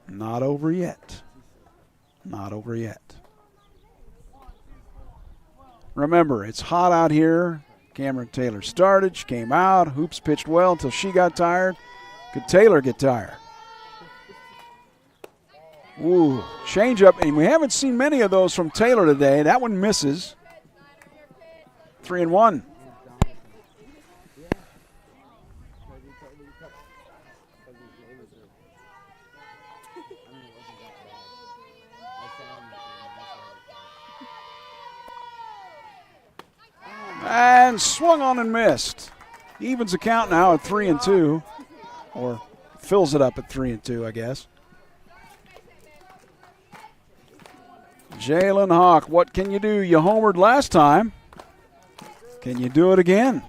Not over yet. Not over yet. Remember, it's hot out here. Cameron Taylor started. She came out. Hoops pitched well until she got tired. Could Taylor get tired? Ooh, change up. And we haven't seen many of those from Taylor today. That one misses. 3-1. And swung on and missed. Evens the count now at 3-2, or fills it up at 3-2, I guess. Jalen Hawk, what can you do? You homered last time. Can you do it again?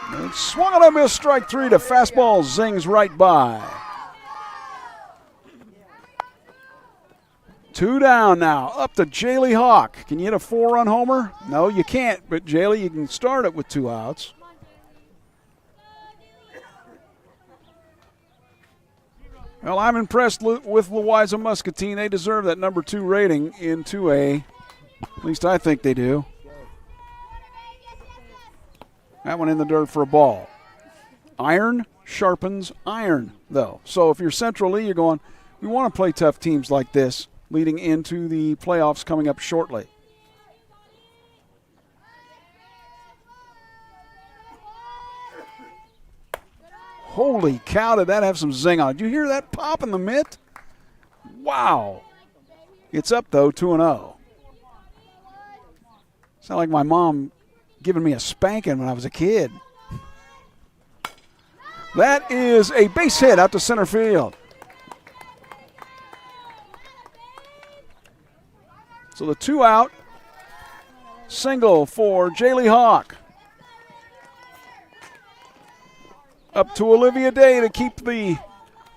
And swung on a miss, strike 3. The fastball zings right by. 2 down now, up to Jaylee Hawk. Can you hit a 4-run homer? No, you can't, but Jaylee, you can start it with 2 outs. Well, I'm impressed with Louisa Muscatine. They deserve that number 2 rating in 2A. At least I think they do. That one in the dirt for a ball. Iron sharpens iron, though. So if you're Central Lee, you're going, we want to play tough teams like this leading into the playoffs coming up shortly. Holy cow, did that have some zing on it. Did you hear that pop in the mitt? Wow. It's up, though, 2-0. Sound like my mom giving me a spanking when I was a kid. That is a base hit out to center field. So the 2-out single for Jaylee Hawk. Up to Olivia Day to keep the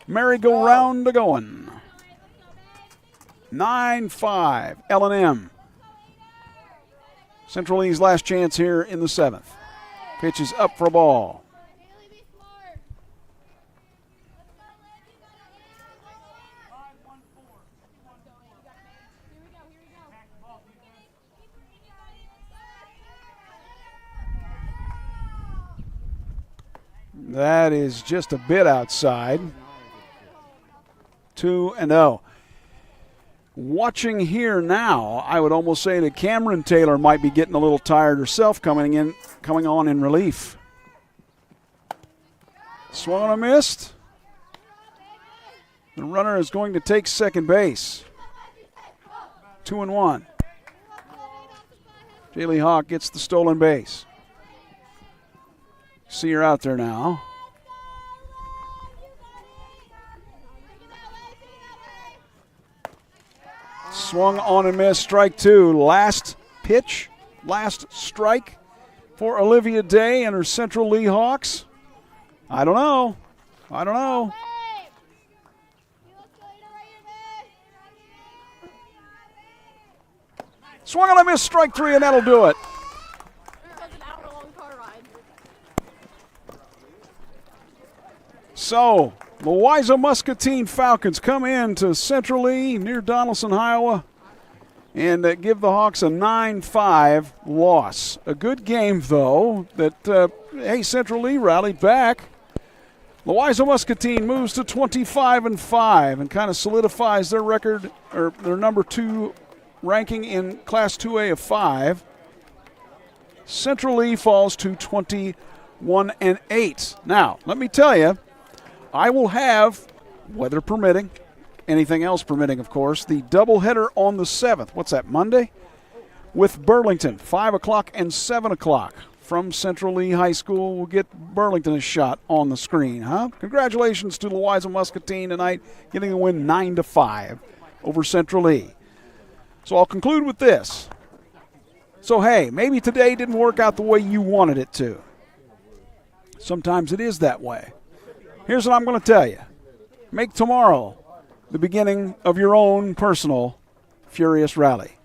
merry-go-round going. 9-5, L&M. Central East last chance here in the 7th. Pitch is up for a ball. That is just a bit outside. 2-0. Watching here now, I would almost say that Cameron Taylor might be getting a little tired herself coming on in relief. Swung on a missed. The runner is going to take second base. 2-1. Jaylee Hawk gets the stolen base. See her out there now. Swung on and missed, strike 2. Last pitch, last strike for Olivia Day and her Central Lee Hawks. I don't know. Swung on a miss, strike 3, and that'll do it. That was an hour-long car ride. So, Louisa Muscatine Falcons come in to Central Lee near Donaldson, Iowa, and give the Hawks a 9-5 loss. A good game, though, that, Central Lee rallied back. Louisa Muscatine moves to 25-5 and kind of solidifies their record, or their number 2 ranking in Class 2A of 5. Central Lee falls to 21-8. Now, let me tell you, I will have, weather permitting, anything else permitting, of course, the doubleheader on the 7th. What's that, Monday? With Burlington, 5 o'clock and 7 o'clock. From Central Lee High School, we'll get Burlington a shot on the screen, huh? Congratulations to Louisa Muscatine tonight, getting a win 9-5 over Central Lee. So I'll conclude with this. So, hey, maybe today didn't work out the way you wanted it to. Sometimes it is that way. Here's what I'm going to tell you. Make tomorrow the beginning of your own personal Furious Rally.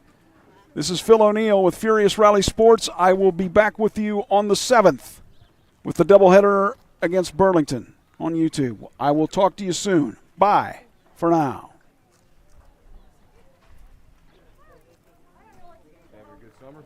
This is Phil O'Neill with Furious Rally Sports. I will be back with you on the 7th with the doubleheader against Burlington on YouTube. I will talk to you soon. Bye for now. Have a good summer.